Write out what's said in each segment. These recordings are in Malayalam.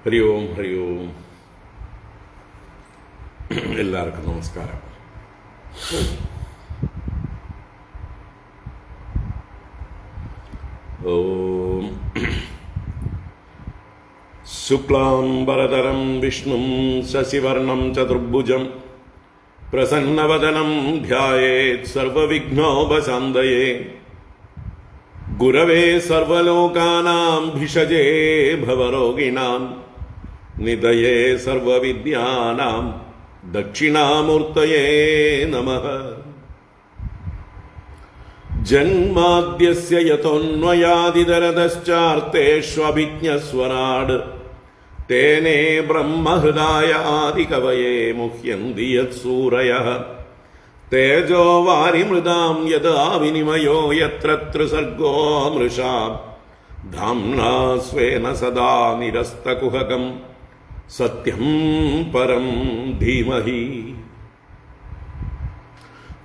ഹരി ഓം ഹരി ഓം. എല്ലാവർക്കും നമസ്കാരം. ഓം ശുക്ലാംബരധരം വിഷ്ണും ശശിവർണം ചതുർഭുജം പ്രസന്നവദനം ധ്യായേത് സർവവിഘ്നോപശാന്തയേ. ഗുരവേ സർവലോകാനാം ഭിഷജേ ഭവരോഗിണാം നിധയേ സർവവിദ്യാനാം ദക്ഷിണാമൂർത്തയേ നമഃ. ജന്മാദ്യസ്യ യതോന്വയാദിതരതശ്ചാർത്തേഷ്വഭിജ്ഞസ്വരാട് തേനേ ബ്രഹ്മഹൃദായ ആദികവയേ മുഹ്യന്തി യത്സൂരയഃ. തേജോ വാരിമൃതാം യദാ വിനിമയോ യത്ര ത്രിസർഗോ മൃഷാ ധാംനാ സ്വേന സദാ നിരസ്തകുഹകം സത്യം പരം ധീമഹി.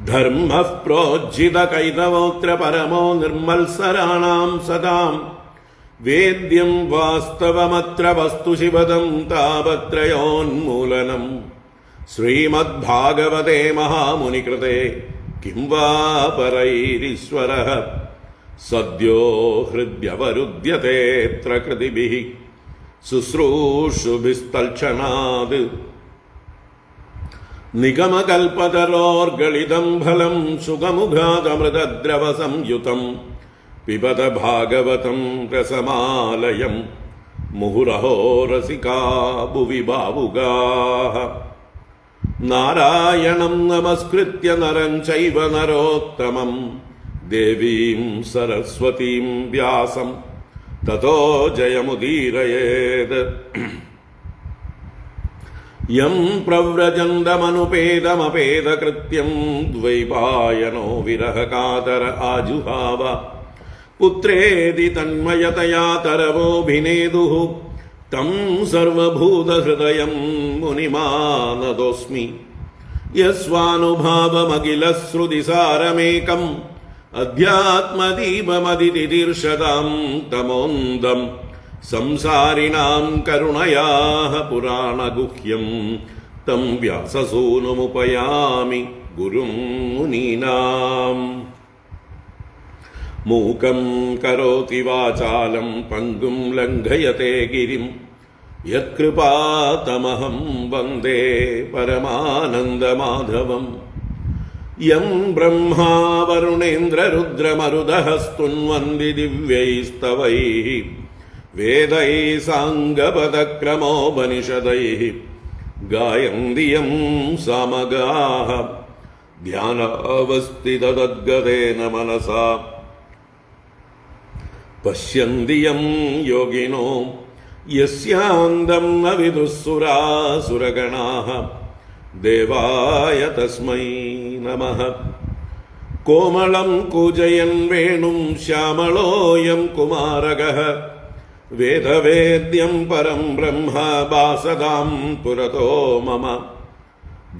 ധർമ്മഃ പ്രോജ്ജിതകൈതവോത്ര പരമോ നിർമ്മത്സരാണാം സദാം വേദ്യം വാസ്തവമത്ര വസ്തു ശിവദം താപത്രയോന്മൂലനം. ശ്രീമദ്ഭാഗവതേ മഹാമുനികൃതേ കിം വാ പരൈരീശ്വരഃ സദ്യോ ഹൃദ്യവരുദ്ധ്യതേത്ര കൃതിഭിഃ ശുശ്രൂഷുഭിസ്തൽക്ഷണാത്. നിഗമകൽപതരോർഗളിതം ഫലം സുഖമുഖാതമൃതദ്രവ സംയുതം പിബത ഭാഗവതം രസമാലയം മുഹുരഹോ രസികാ ഭുവി ഭാവുകാഃ. നാരായണം നമസ്കൃത്യ നരം ചൈവ നരോത്തമം ദേവീം സരസ്വതീം വ്യാസം തതോ ജയമുദീരയേത്. യം പ്രവ്രജന്തമനുപേദമപേദകൃത്യം ദ്വൈപായനോ വിരഹകാതര ആജുഹാവ. പുത്രേതി തന്മയതയാ തരവോഭിനേദുഃ തം സർവഭൂതഹൃദയം മുനിമാനതോസ്മി. യസ്വാനുഭാവമഖിലശ്രുതിസാരമേകം അധ്യാത്മദീപമതിതിദീർഷതാം തമോന്ദം സംസാരിണാം കരുണയാഃ പുരാണഗുഹ്യം തം വ്യാസസൂനുമുപയാമി ഗുരും മുനീനാം. മൂകം കരോതി വാചാലം പങ്കും ലംഘയത്തെ ഗിരിം യത്കൃപാതമഹം വന്ദേ പരമാനന്ദമാധവം. യം ബ്രഹ്മാ വരുണേന്ദ്രരുദ്രമരുതഃ സ്തുന്വന്തി ദിവ്യൈസ്തവൈഃ വേദൈഃ സാംഗപദക്രമോപനിഷദൈഃ ഗായന്തി യം സാമഗാഃ. ധ്യാനാവസ്ഥിതതദ്ഗതേന മനസാ പശ്യന്തി യം യോഗിനോ യസ്യാന്തം ന വിദുഃസുരാസുരഗണാഃ. ദേവായ തസ്മൈ നമഃ. കോമളം കൂജയൻ വേണും ശ്യാമളോയം കുമാരകഃ വേദവേദ്യം പരം ബ്രഹ്മ ഭാസതാം പുരതോ മമ.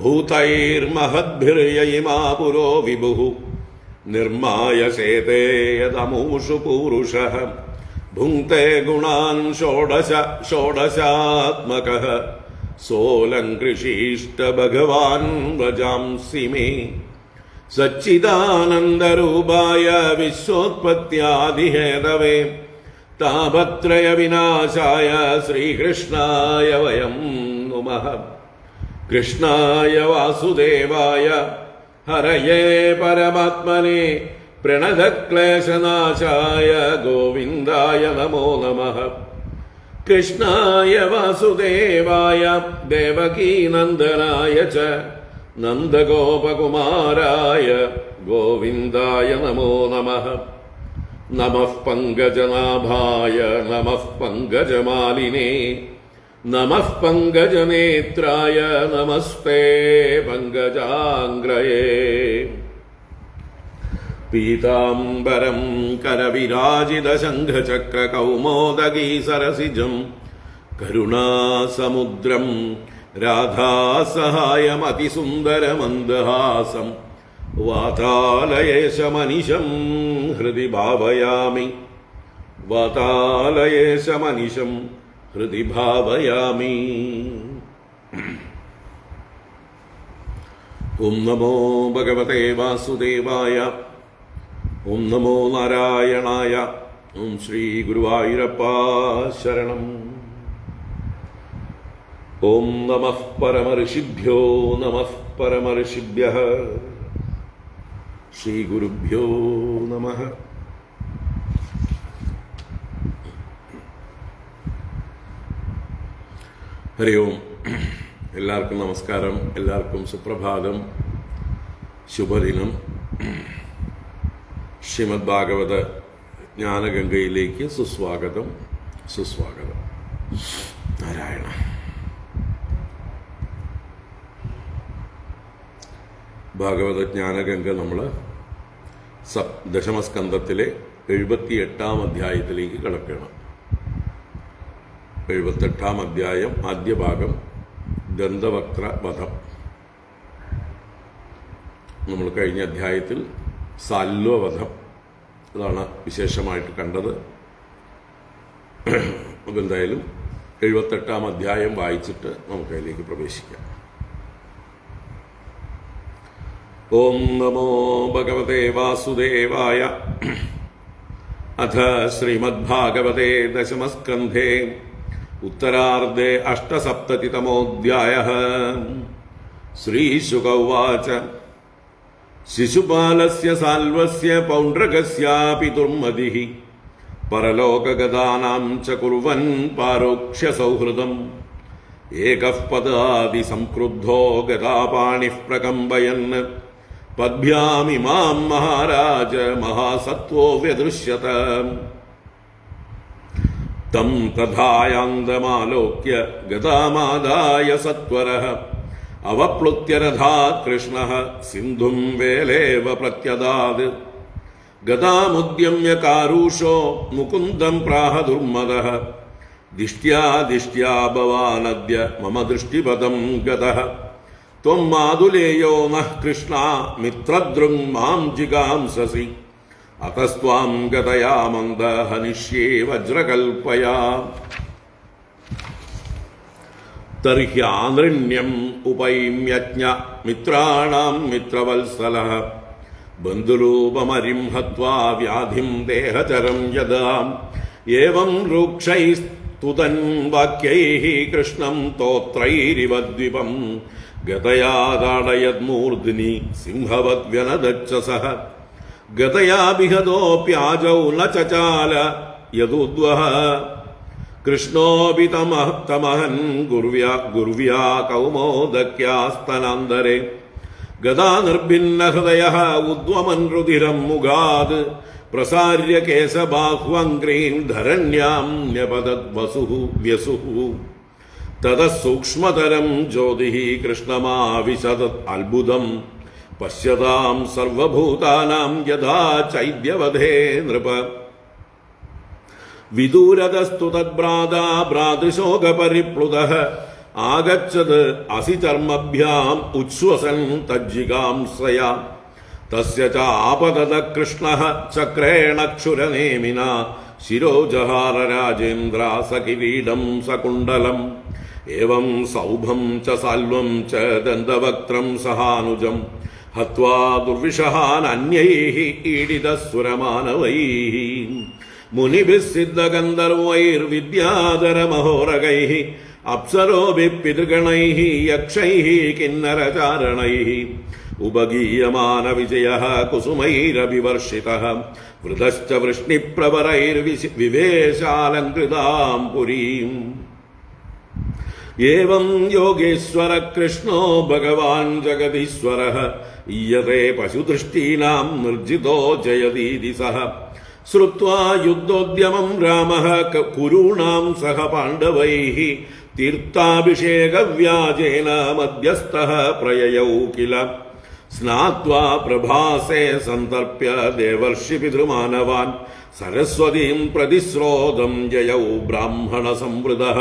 ഭൂതൈർമഹദ്ഭിർയയിമാ പുരോ വിഭുഃ നിർമായസേതേ യദമൂഷു പൂരുഷഃ. ഭുങ്ക്തേ ഗുണാൻ ഷോഡശാത്മകഃ സോലങ്കൃഷീഷ്ട ഭഗവാൻ വ്രജാംസി മേ. സച്ചിദാനന്ദരൂപായ വിശ്വോത്പത്യാദിഹേതവേ താപത്രയ വിനാശായ ശ്രീകൃഷ്ണായ വയം നുമഃ. കൃഷ്ണായ വാസുദേവായ ഹരയേ പരമാത്മനെ പ്രണതക്ലേശനാശായ ഗോവിന്ദായ നമോ നമഃ. കൃഷ്ണായ വാസുദേവായ ദേവകീനന്ദനായ ച നന്ദഗോപകുമാരായ ഗോവിന്ദായ നമോ നമഃ. നമഃ പങ്കജനാഭായ നമഃ പങ്കജമാലിനേ നമഃ പങ്കജനേത്രായ നമസ്തേ പങ്കജാംഗ്രയേ. പീതാംബരം കരവിരാജിതശംഖചക്രകൗമോദഗീ സരസിജം കരുണാസമുദ്രം രാധാസഹായമതിസുന്ദരമന്ദഹാസം വാതാലയേശമനിശം ഹൃദി ഭാവയാമി. വാതാലയേശമനിശം ഹൃദി ഭാവയാമി. ഓം നമോ ഭഗവതേ വാസുദേവായ. ഓം നമോ നാരായണായ. ഓം ശ്രീ ഗുരുവായൂരപ്പ ശരണം. ഓം നമഃ പരമഋഷിഭ്യോ നമഃ പരമഋഷിഭ്യഃ. ശ്രീ ഗുരുഭ്യോ നമഃ. ഹരി ഓം. എല്ലാവർക്കും നമസ്കാരം, എല്ലാവർക്കും സുപ്രഭാതം, ശുഭദിനം. ശ്രീമദ് ഭാഗവത ജ്ഞാനഗംഗയിലേക്ക് സുസ്വാഗതം, സുസ്വാഗതം. നാരായണ. ഭാഗവത ജ്ഞാനഗംഗ നമ്മൾ ദശമസ്കന്ധത്തിലെ 78-ാം അധ്യായത്തിലേക്ക് കടക്കണം. 78-ാം അധ്യായം, ആദ്യ ഭാഗം, ദന്തവക്ത്ര വധം. നമ്മൾ കഴിഞ്ഞ അധ്യായത്തിൽ സാല്വവധം, അതാണ് വിശേഷമായിട്ട് കണ്ടത്. അപ്പം എന്തായാലും 78-ാം അധ്യായം വായിച്ചിട്ട് നമുക്ക് അതിലേക്ക് പ്രവേശിക്കാം. ഓം നമോ ഭഗവതേ വാസുദേവായ. അഥ ശ്രീമദ്ഭാഗവതേ ദശമസ്കന്ധേ ഉത്തരാർദ്ധേ അഷ്ടസപ്തതിതമോऽധ്യായഃ. ശ്രീശുക ഉവാച. ശിശുപാലസ്യ സാൽവസ്യ പൗണ്ഡ്രകസ്യാപി ദുർമതിഃ പരലോകഗതാനാം ച കുർവൻ പാരോക്ഷ്യ സൗഹൃദം. ഏകഃ പദാതി സംക്രുദ്ധോ ഗതാപാണിഃ പ്രകമ്പയൻ പദ്ഭ്യാമിമാം മഹാരാജ മഹാസത്വോ വ്യദൃശ്യത. തം തഥായാന്തമാലോക്യ ഗതാമാദായ സത്വരഃ അവപ്ലുത്യ രഥാത് കൃഷ്ണഃ സിന്ധും വേലേവ പ്രത്യദാത്. ഗതാമുദ്യമ്യ കാരുഷോ മുകുന്ദം പ്രാഹ ദുർമദഃ. ദിഷ്ട്യാ ദിഷ്ട്യാ ഭവാനദ്യ മമ ദൃഷ്ടിപദം ഗതഃ. ത്വം മാതുലേയോ നഃ കൃഷ്ണ മിത്രദ്രുങ് മാം ജിഗാംസസി. അതസ്ത്വാം ഗതയാ മന്ദ ഹനിഷ്യേ വജ്രകൽപ്പയാ. തർഹ്യാനൃണ്യം ഉപൈമ്യജ്ഞ മിത്രാണാം മിത്രവത്സലഃ. ബന്ധുരൂപമരിം ഹത്വാ വ്യാധിം ദേഹചരം യദാ. ഏവം രൂക്ഷൈസ്തുതൻ വാക്യൈഃ കൃഷ്ണം തോത്രൈരിവദ്വിപം. ഗതയാ താടയദ്മൂർധ്നി സിംഹവദ്വ്യനദച്ഛസഃ. ഗതയാ ബിഹതോപ്യാജൗ ന ചചാല യദുദ്വഃ. കൃഷ്ണോപി തമഹൻ ഗുർവ്യാ കൗമോദക്യാസ്തനാന്തരെ. ഗതാ നിർഭിന്ന ഹൃദയഃ ഉദ്വമൻ രുധിരം മുഖാത്. പ്രസാര്യ കേശബാഹ്വംഗ്രീം ധരണ്യാം ന്യപതദ് വ്യസുഃ. തതഃ സൂക്ഷ്മതരം ജ്യോതിഃ കൃഷ്ണമാവിശദത് അത്ഭുതം. പശ്യതാം സർവഭൂതാനാം യഥാ ചൈദ്യവധേ നൃപ. വിദൂരതസ്തു തദ്ഭ്രാതാ ഭ്രാതൃശോകപരിപ്ലുതഃ. ആഗച്ഛത് അസി ചർമ്മഭ്യാം ഉച്ഛ്വസൻ തജ്ജിഗാംശ്രയാ. തസ്യ ചാപതത കൃഷ്ണഃ ചക്രേണക്ഷുരനേമിന. ശിരോജഹാര രാജേന്ദ്ര സകിരീടം സകുണ്ഡലം. ഏവം സൗഭം ച സാൽവം ച ദന്തവക്ത്രം സഹാനുജം. ഹത്വാ ദുർവിഷഹാൻ അന്യൈഃ ഈഡിതസുരമാനവൈഃ. മുനിഭിः സിദ്ധഗന്ധർവൈർവിദ്യാധരമഹോരഗൈഃ. അപ്സരോഭിः പിതൃഗണൈഃ യക്ഷൈഃ കിന്നരചാരണൈഃ. ഉപഗീയമാന വിജയഃ കുസുമൈരഭിവർഷിതഃ. വൃതശ്ച വൃഷ്ണിപ്രവരൈർവിവേശാലങ്കൃതാം പുരീം. ഏവം യോഗേശ്വര കൃഷ്ണോ ഭഗവാൻ ജഗദീശ്വരഃ. ഈയതേ പശുദൃഷ്ടീനാം നിർജിതോ ജയതീതി സഃ. ശ്രുത്വാ യുദ്ധോദ്യമം രാമഃ കുരൂണാം സഹ പാണ്ഡവൈഃ. തീർത്ഥാഭിഷേകവ്യാജേന മധ്യസ്ഥഃ പ്രയയൗ കില. സ്നാത്വാ പ്രഭാസേ സന്തർപ്യ ദേവർഷി പിതൃമാനവാൻ. സരസ്വതീം പ്രതിശ്രോതം ജയൗ ബ്രാഹ്മണ സംവൃതഃ.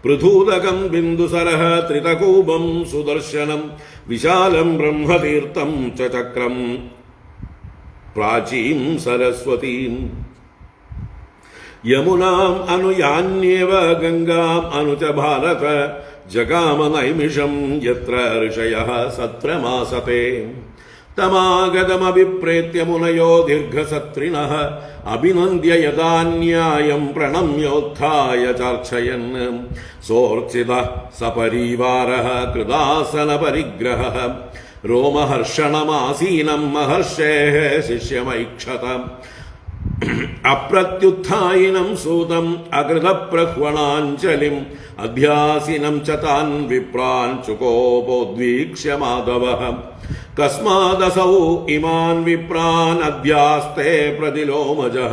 പൃഥൂദകം ബിന്ദുസരഃ ത്രിതകൂപം സുദർശനം. വിശാലം ബ്രഹ്മതീർത്ഥം ച ചക്രം പ്രാചീം സരസ്വതീം. യമുനാം അനുയാന്യേവ ഗംഗാം അനുച ഭാരത ജഗാമ നൈമിഷം യത്ര ഋഷയഃ സത്രമാസത്തെ തമാഗതമഭിപ്രേത്യ മുനയോ ദീർഘസത്രിണഃ അഭിനന്ദ്യ യഥാന്യായം പ്രണമ്യോത്ഥായ ചാർച്ചയൻ സോർച്ചിതഃ സപരീവാരഃ കൃതാസനപരിഗ്രഹഃ രോമഹർഷണമാസീനം മഹർഷേഃ ശിഷ്യമൈക്ഷത അപ്രത്യുത്ഥായിനം സൂതം അകൃതപ്രഹ്വണാഞ്ജലിം അധ്യാസിനം ച താൻ വിപ്രാൻ ചുകോപോദ്വീക്ഷ്യ മാധവഃ കസ്മാദസൗ ഇമാൻ വിപ്രാൻ അധ്യാസ്തേ പ്രതിലോമജഃ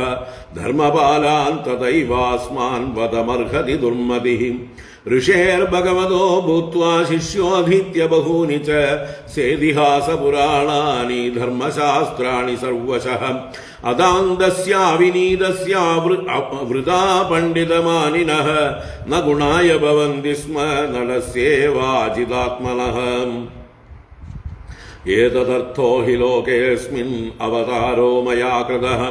ധർമ്മപാലാൻ തഥൈവാസ്മാൻ വദമർഹതി ദുർമതിഃ ഋഷേർഭഗവതോ ഭൂത്വാ ശിഷ്യോധീത്യ ബഹൂനി ച സേതിഹാസപുരാണാനി ധർമ്മശാസ്ത്രാണി സർവശഃ അദാന്തസ്യാവിനീതസ്യ വൃഥാ പണ്ഡിതമാനിനഃ ന ഗുണായ ഭവന്തി സ്മ നളസ്യേവാജിതാത്മനഃ ഏതദർത്ഥോ ഹി ലോകേസ്മിൻ അവതാരോ മയാ കൃതഃ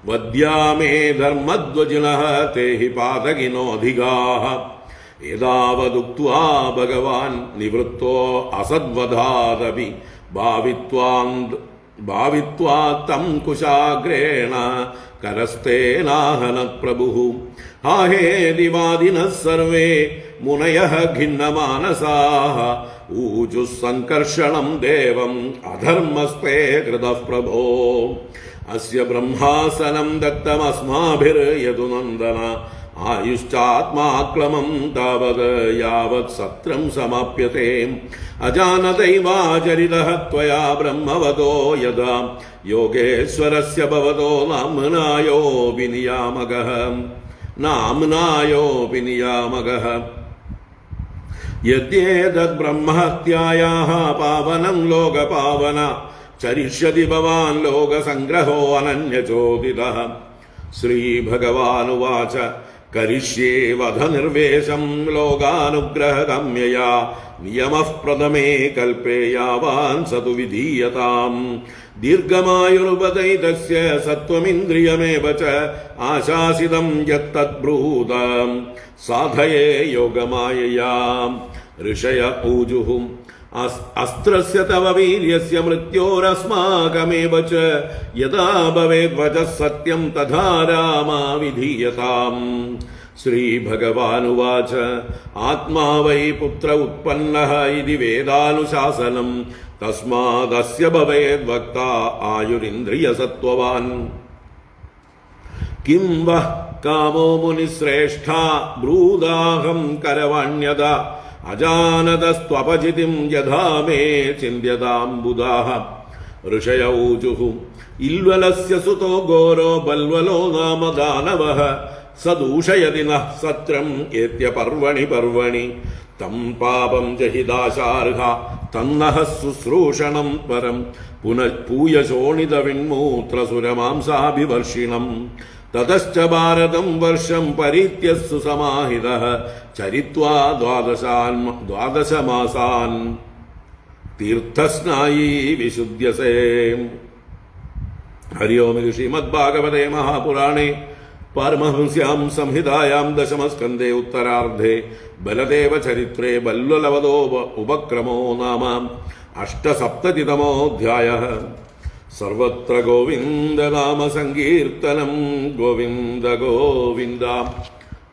വദ്യാ മേ ധർമ്മധ്വജിനഃ തേ ഹി പാതകിനോऽധികാഃ ഏതാവദുക്ത്വാ ഭഗവാൻ നിവൃത്തോ അസദ്വധാദപി ഭാവിത്വാ തം കുശാഗ്രേണ കരസ്തേനാഹനത് പ്രഭുഃ ഹാഹേതിവാദിനഃ സർവേ മുനയഃ ഖിന്നമാനസാഃ ഊജുഃ സംകർഷണം ദേവം അധർമ്മസ്തേ കൃതഃ പ്രഭോ അസ്യ ബ്രഹ്മാസനം ദത്തമസ്മാഭിർയദുനന്ദന ആയുശ്ചാത്മാക്ലമം താവത് യാവത് സത്രം സമാപ്യത്തെ അജാനതൈവാചരിതഃ ത്വയാ ബ്രഹ്മവദോ യദാ യോഗേശ്വരസ്യ ഭവതോ നാമ്നായോപി നിയാമകഃ യദ്യേതദ് ബ്രഹ്മഹത്യായാഃ പാവനം ലോകപാവന ചരിഷ്യതി ഭവാൻ ലോകസംഗ്രഹോ അനന്യചോദിതഃ ശ്രീഭഗവാനുവാച കരിഷ്യേ വധനിർവേശം ലോകാനുഗ്രഹഗമ്യയാ നിയമഃ പ്രഥമേ കൽപേ യാവാൻ സതു വിധീയതാം ദീർഘമായുർവദൈതസ്യ സത്വമിന്ദ്രിയമേവ ച ആശാസിതം യത്തദ്ബ്രൂത സാധയേ യോഗമായയാ ഋഷയ ഊജുഃ അസ്ത്രസ്യ തവ വീര്യസ്യ മൃത്യോരസ്മാകമേവ ച യഥാ ഭവേദ്വചഃ സത്യം തഥാ രാമാ വിധീയതാം ശ്രീഭഗവാനുവാച ആത്മാ വൈ പുത്ര ഉത്പന്നഃ ഇതി വേദാനുശാസനം തസ്മാദസ്യ ഭവേദ്വക്ത ആയുരിന്ദ്രിയസത്വവാൻ കിം വഃ കാമോ മുനിശ്രേഷ്ഠ ബ്രൂദാഹം കരവാണ്യത അജാനതസ്ത്വപചിതിം യഥാ മേ ചിന്ത്യതാം ബുധാഃ ഋഷയ ഊജുഃ ഇൽവലസ്യ സുതോ ഘോരോ ബൽവലോ നാമ ദാനവഃ സദൂഷയതി നഃ സത്രം ഏത്യ പർവണി തം പാപം ജഹിദാശാർഹ തന്നഃ ശുശ്രൂഷണം പരം പൂയശോണിത വിൺമൂത്രസുരമാംസാഭിവർഷിണം തതശ്ച ഭാരതം വർഷം പരീത്യസ്സു സമാഹിതഃ ചരിത്വാ ദ്വാദശമാസാൻ തീർത്ഥസ്നായീ വിശുദ്ധ്യസേ. ഹരി ഓം. ശ്രീമദ്ഭാഗവതേ മഹാപുരാണേ പാരമഹംസ്യാം സംഹിതായാം ദശമസ്കന്ധേ ഉത്തരാർദ്ധേ ബലദേവ ചരിത്രേ ബല്വലവദോ ഉപക്രമോ നാമ അഷ്ടസപ്തതിതമോऽധ്യായഃ. സർവത്ര ഗോവിന്ദനാമ സങ്കീർത്തനം. ഗോവിന്ദ ഗോവിന്ദ.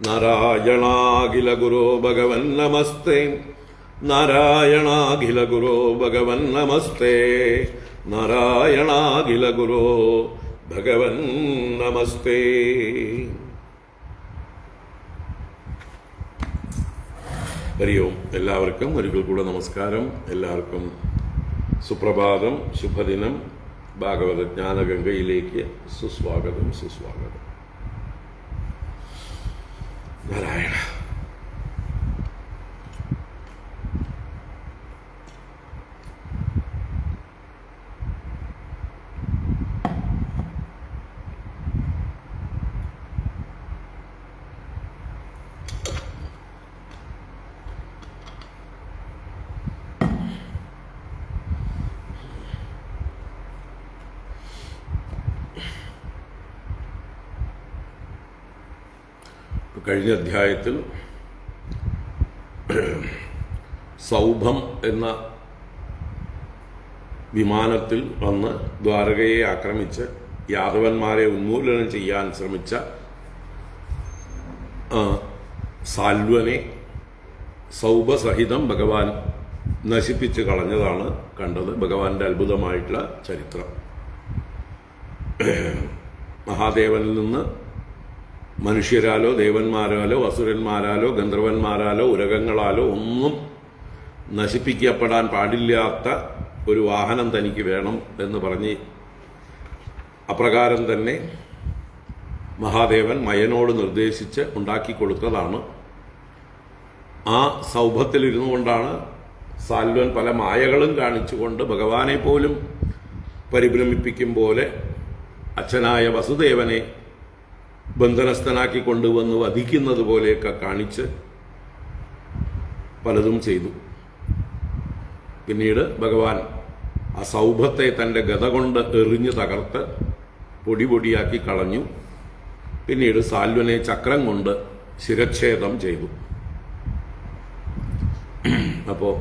നാരായണാഖില ഗുരോ ഭഗവൻ നമസ്തേ. നാരായണാഖില ഗുരോ ഭഗവൻ നമസ്തേ. നാരായണാഖില ഗുരോ ഭഗവൻ നമസ്തേ. ഹരി ഓം. എല്ലാവർക്കും ഒരിക്കൽ കൂടെ നമസ്കാരം. എല്ലാവർക്കും സുപ്രഭാതം, ശുഭദിനം. ഭാഗവത ജ്ഞാനഗംഗയിലേക്ക് സുസ്വാഗതം. നാരായണ. കഴിഞ്ഞ അധ്യായത്തിൽ സൗഭം എന്ന വിമാനത്തിൽ വന്ന് ദ്വാരകയെ ആക്രമിച്ച് യാദവന്മാരെ ഉന്മൂലനം ചെയ്യാൻ ശ്രമിച്ച സാൽവനെ സൗഭസഹിതം ഭഗവാൻ നശിപ്പിച്ച് കളഞ്ഞതാണ് കണ്ടത്. ഭഗവാന്റെ അത്ഭുതമായിട്ടുള്ള ചരിത്രം. മഹാദേവനിൽ നിന്ന് മനുഷ്യരാലോ ദേവന്മാരാലോ അസുരന്മാരാലോ ഗന്ധർവന്മാരാലോ ഉരകങ്ങളാലോ ഒന്നും നശിപ്പിക്കപ്പെടാൻ പാടില്ലാത്ത ഒരു വാഹനം തനിക്ക് വേണം എന്ന് പറഞ്ഞ് അപ്രകാരം തന്നെ മഹാദേവൻ മയനോട് നിർദ്ദേശിച്ച് ഉണ്ടാക്കിക്കൊടുത്തതാണ്. ആ സൗഭത്തിലിരുന്നു കൊണ്ടാണ് സാൽവൻ പല മായകളും കാണിച്ചുകൊണ്ട് ഭഗവാനെ പോലും പരിഭ്രമിപ്പിക്കും പോലെ അച്ഛനായ വസുദേവനെ ബന്ധനസ്ഥനാക്കി കൊണ്ടുവന്ന് വധിക്കുന്നത് പോലെയൊക്കെ കാണിച്ച് പലതും ചെയ്തു. പിന്നീട് ഭഗവാൻ ആ സൗഭത്തെ തൻ്റെ ഗദ കൊണ്ട് എറിഞ്ഞ് തകർത്ത് പൊടി പൊടിയാക്കി കളഞ്ഞു. പിന്നീട് സാൽവനെ ചക്രം കൊണ്ട് ശിരച്ഛേദം ചെയ്തു. അപ്പോൾ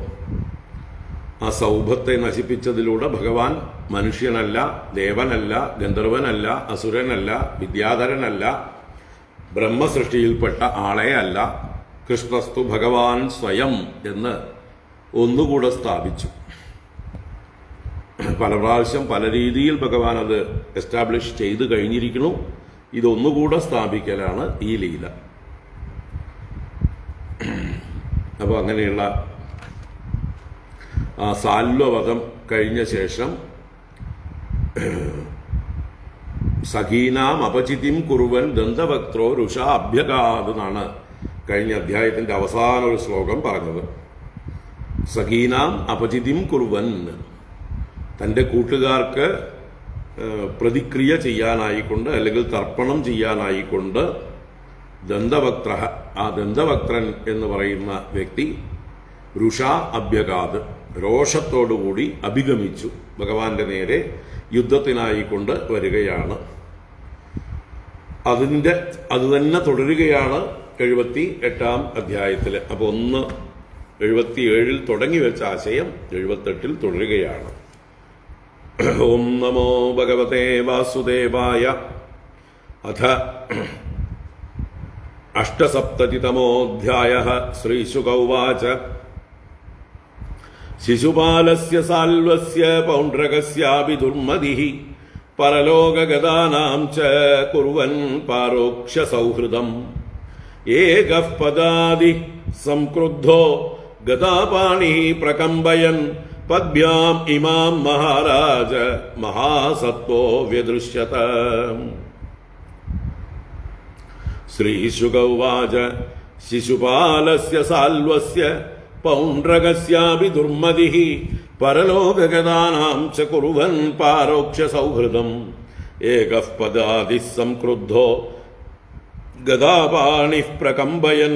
ആ സൗഭത്തെ നശിപ്പിച്ചതിലൂടെ ഭഗവാൻ മനുഷ്യനല്ല, ദേവനല്ല, ഗന്ധർവനല്ല, അസുരനല്ല, വിദ്യാധരനല്ല, ബ്രഹ്മസൃഷ്ടിയിൽപ്പെട്ട ആളെ അല്ല, കൃഷ്ണസ്തു ഭഗവാൻ സ്വയം എന്ന് ഒന്നുകൂടെ സ്ഥാപിച്ചു. പല പ്രാവശ്യം പല രീതിയിൽ ഭഗവാൻ അത് എസ്റ്റാബ്ലിഷ് ചെയ്തു കഴിഞ്ഞിരിക്കുന്നു. ഇതൊന്നുകൂടെ സ്ഥാപിക്കലാണ് ഈ ലീല. അപ്പോൾ അങ്ങനെയുള്ള ആ സാൽവവധം കഴിഞ്ഞ ശേഷം സഖീനാം അപചിതിം കുറുവൻ ദന്തവക്ത്രോ രുഷ അഭ്യഗാത് എന്നാണ് കഴിഞ്ഞ അധ്യായത്തിന്റെ അവസാന ഒരു ശ്ലോകം പറഞ്ഞത്. സഖീനാം അപചിതിം കുറുവൻ, തൻ്റെ കൂട്ടുകാർക്ക് പ്രതിക്രിയ ചെയ്യാനായിക്കൊണ്ട് അല്ലെങ്കിൽ തർപ്പണം ചെയ്യാനായിക്കൊണ്ട് ദന്തവക്ത്ര, ആ ദന്തവക്ത്രൻ എന്ന് പറയുന്ന വ്യക്തി രുഷ അഭ്യഗാത്, രോഷത്തോടുകൂടി അഭിഗമിച്ചു ഭഗവാന്റെ നേരെ യുദ്ധത്തിനായിക്കൊണ്ട് വരികയാണ്. അത് തന്നെ തുടരുകയാണ് 78-ാം അധ്യായത്തിൽ. അപ്പോൾ 77-ൽ തുടങ്ങി വെച്ച ആശയം 78-ൽ തുടരുകയാണ്. ഓം നമോ ഭഗവതേ വാസുദേവായ. അഥ 8-സപ്തതിതമോऽധ്യായഃ. ശ്രീശുക ഉവാച. ശിശുപാലസ്യ സാൽവസ്യ പൗണ്ഡ്രകസ്യാപി ദുർമതിഃ പരലോകഗതാനാം ച കുർവൻ പാരോക്ഷ സൗഹൃദം. ഏകഃ പദാദി സംക്രുദ്ധോ ഗതാപാണിഃ പ്രകമ്പയൻ പദ്ഭ്യാം ഇമാം മഹാരാജ മഹാസത്വോ വ്യദൃശ്യത. ശ്രീശുക ഉവാച. ശിശുപാലസ്യ സാൽവസ്യ പൗണ്ഡ്രകസ്യാപി ദുർമതിഃ പരലോകഗതാനാം ച കുർവൻ പാരോക്ഷ സൗഹൃദം. ഏകഃ പദാദി സംക്രുദ്ധോ ഗദാപാണിഃ പ്രകമ്പയൻ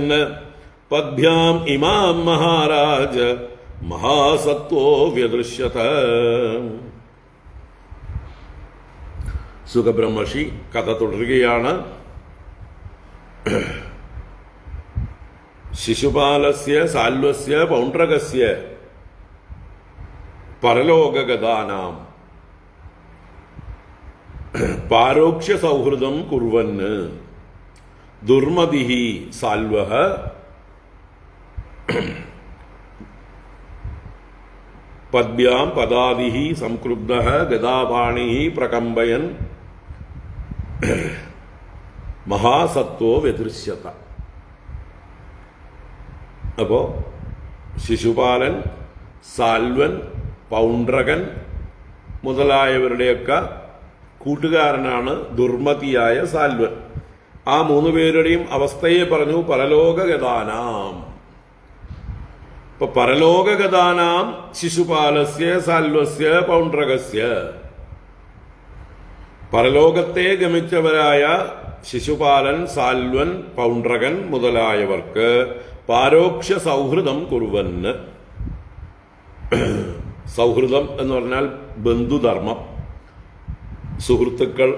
പദ്ഭ്യാം ഇമാം മഹാരാജ മഹാസത്വോ വ്യദൃശ്യത. സുഖബ്രഹ്മർഷി കഥ തുടരുകയാണ്. ശിശുപാലസ്യ സാൽവസ്യ പൗണ്ഡ്രകസ്യ പരലോകഗതാനാം പാരോക്ഷ്യ സൗഹൃദം കുർവന് ദുർമതിഃ സാൽവഃ പദ്ഭ്യാം പദാദിഃ സംക്രുദ്ധഃ ഗദാപാണിഃ പ്രകമ്പയൻ മഹാസത്വോ വ്യദൃശ്യത. അപ്പോ ശിശുപാലൻ, സാൽവൻ, പൗണ്ഡ്രകൻ മുതലായവരുടെയൊക്കെ കൂട്ടുകാരനാണ് ദുർമതിയായ സാൽവൻ. ആ 3 പേരുടെയും അവസ്ഥയെ പറഞ്ഞു. പരലോകഗതാനാം. ഇപ്പൊ പരലോകഗതാനാം ശിശുപാലസ്യ സാൽവസ്യ പൗണ്ഡ്രകസ്യ, പരലോകത്തെ ഗമിച്ചവരായ ശിശുപാലൻ, സാൽവൻ, പൗണ്ഡ്രകൻ മുതലായവർക്ക് പാരോക്ഷ സൗഹൃദം കുറുവന്. സൗഹൃദം എന്ന് പറഞ്ഞാൽ ബന്ധുധർമ്മം, സുഹൃത്തുക്കൾ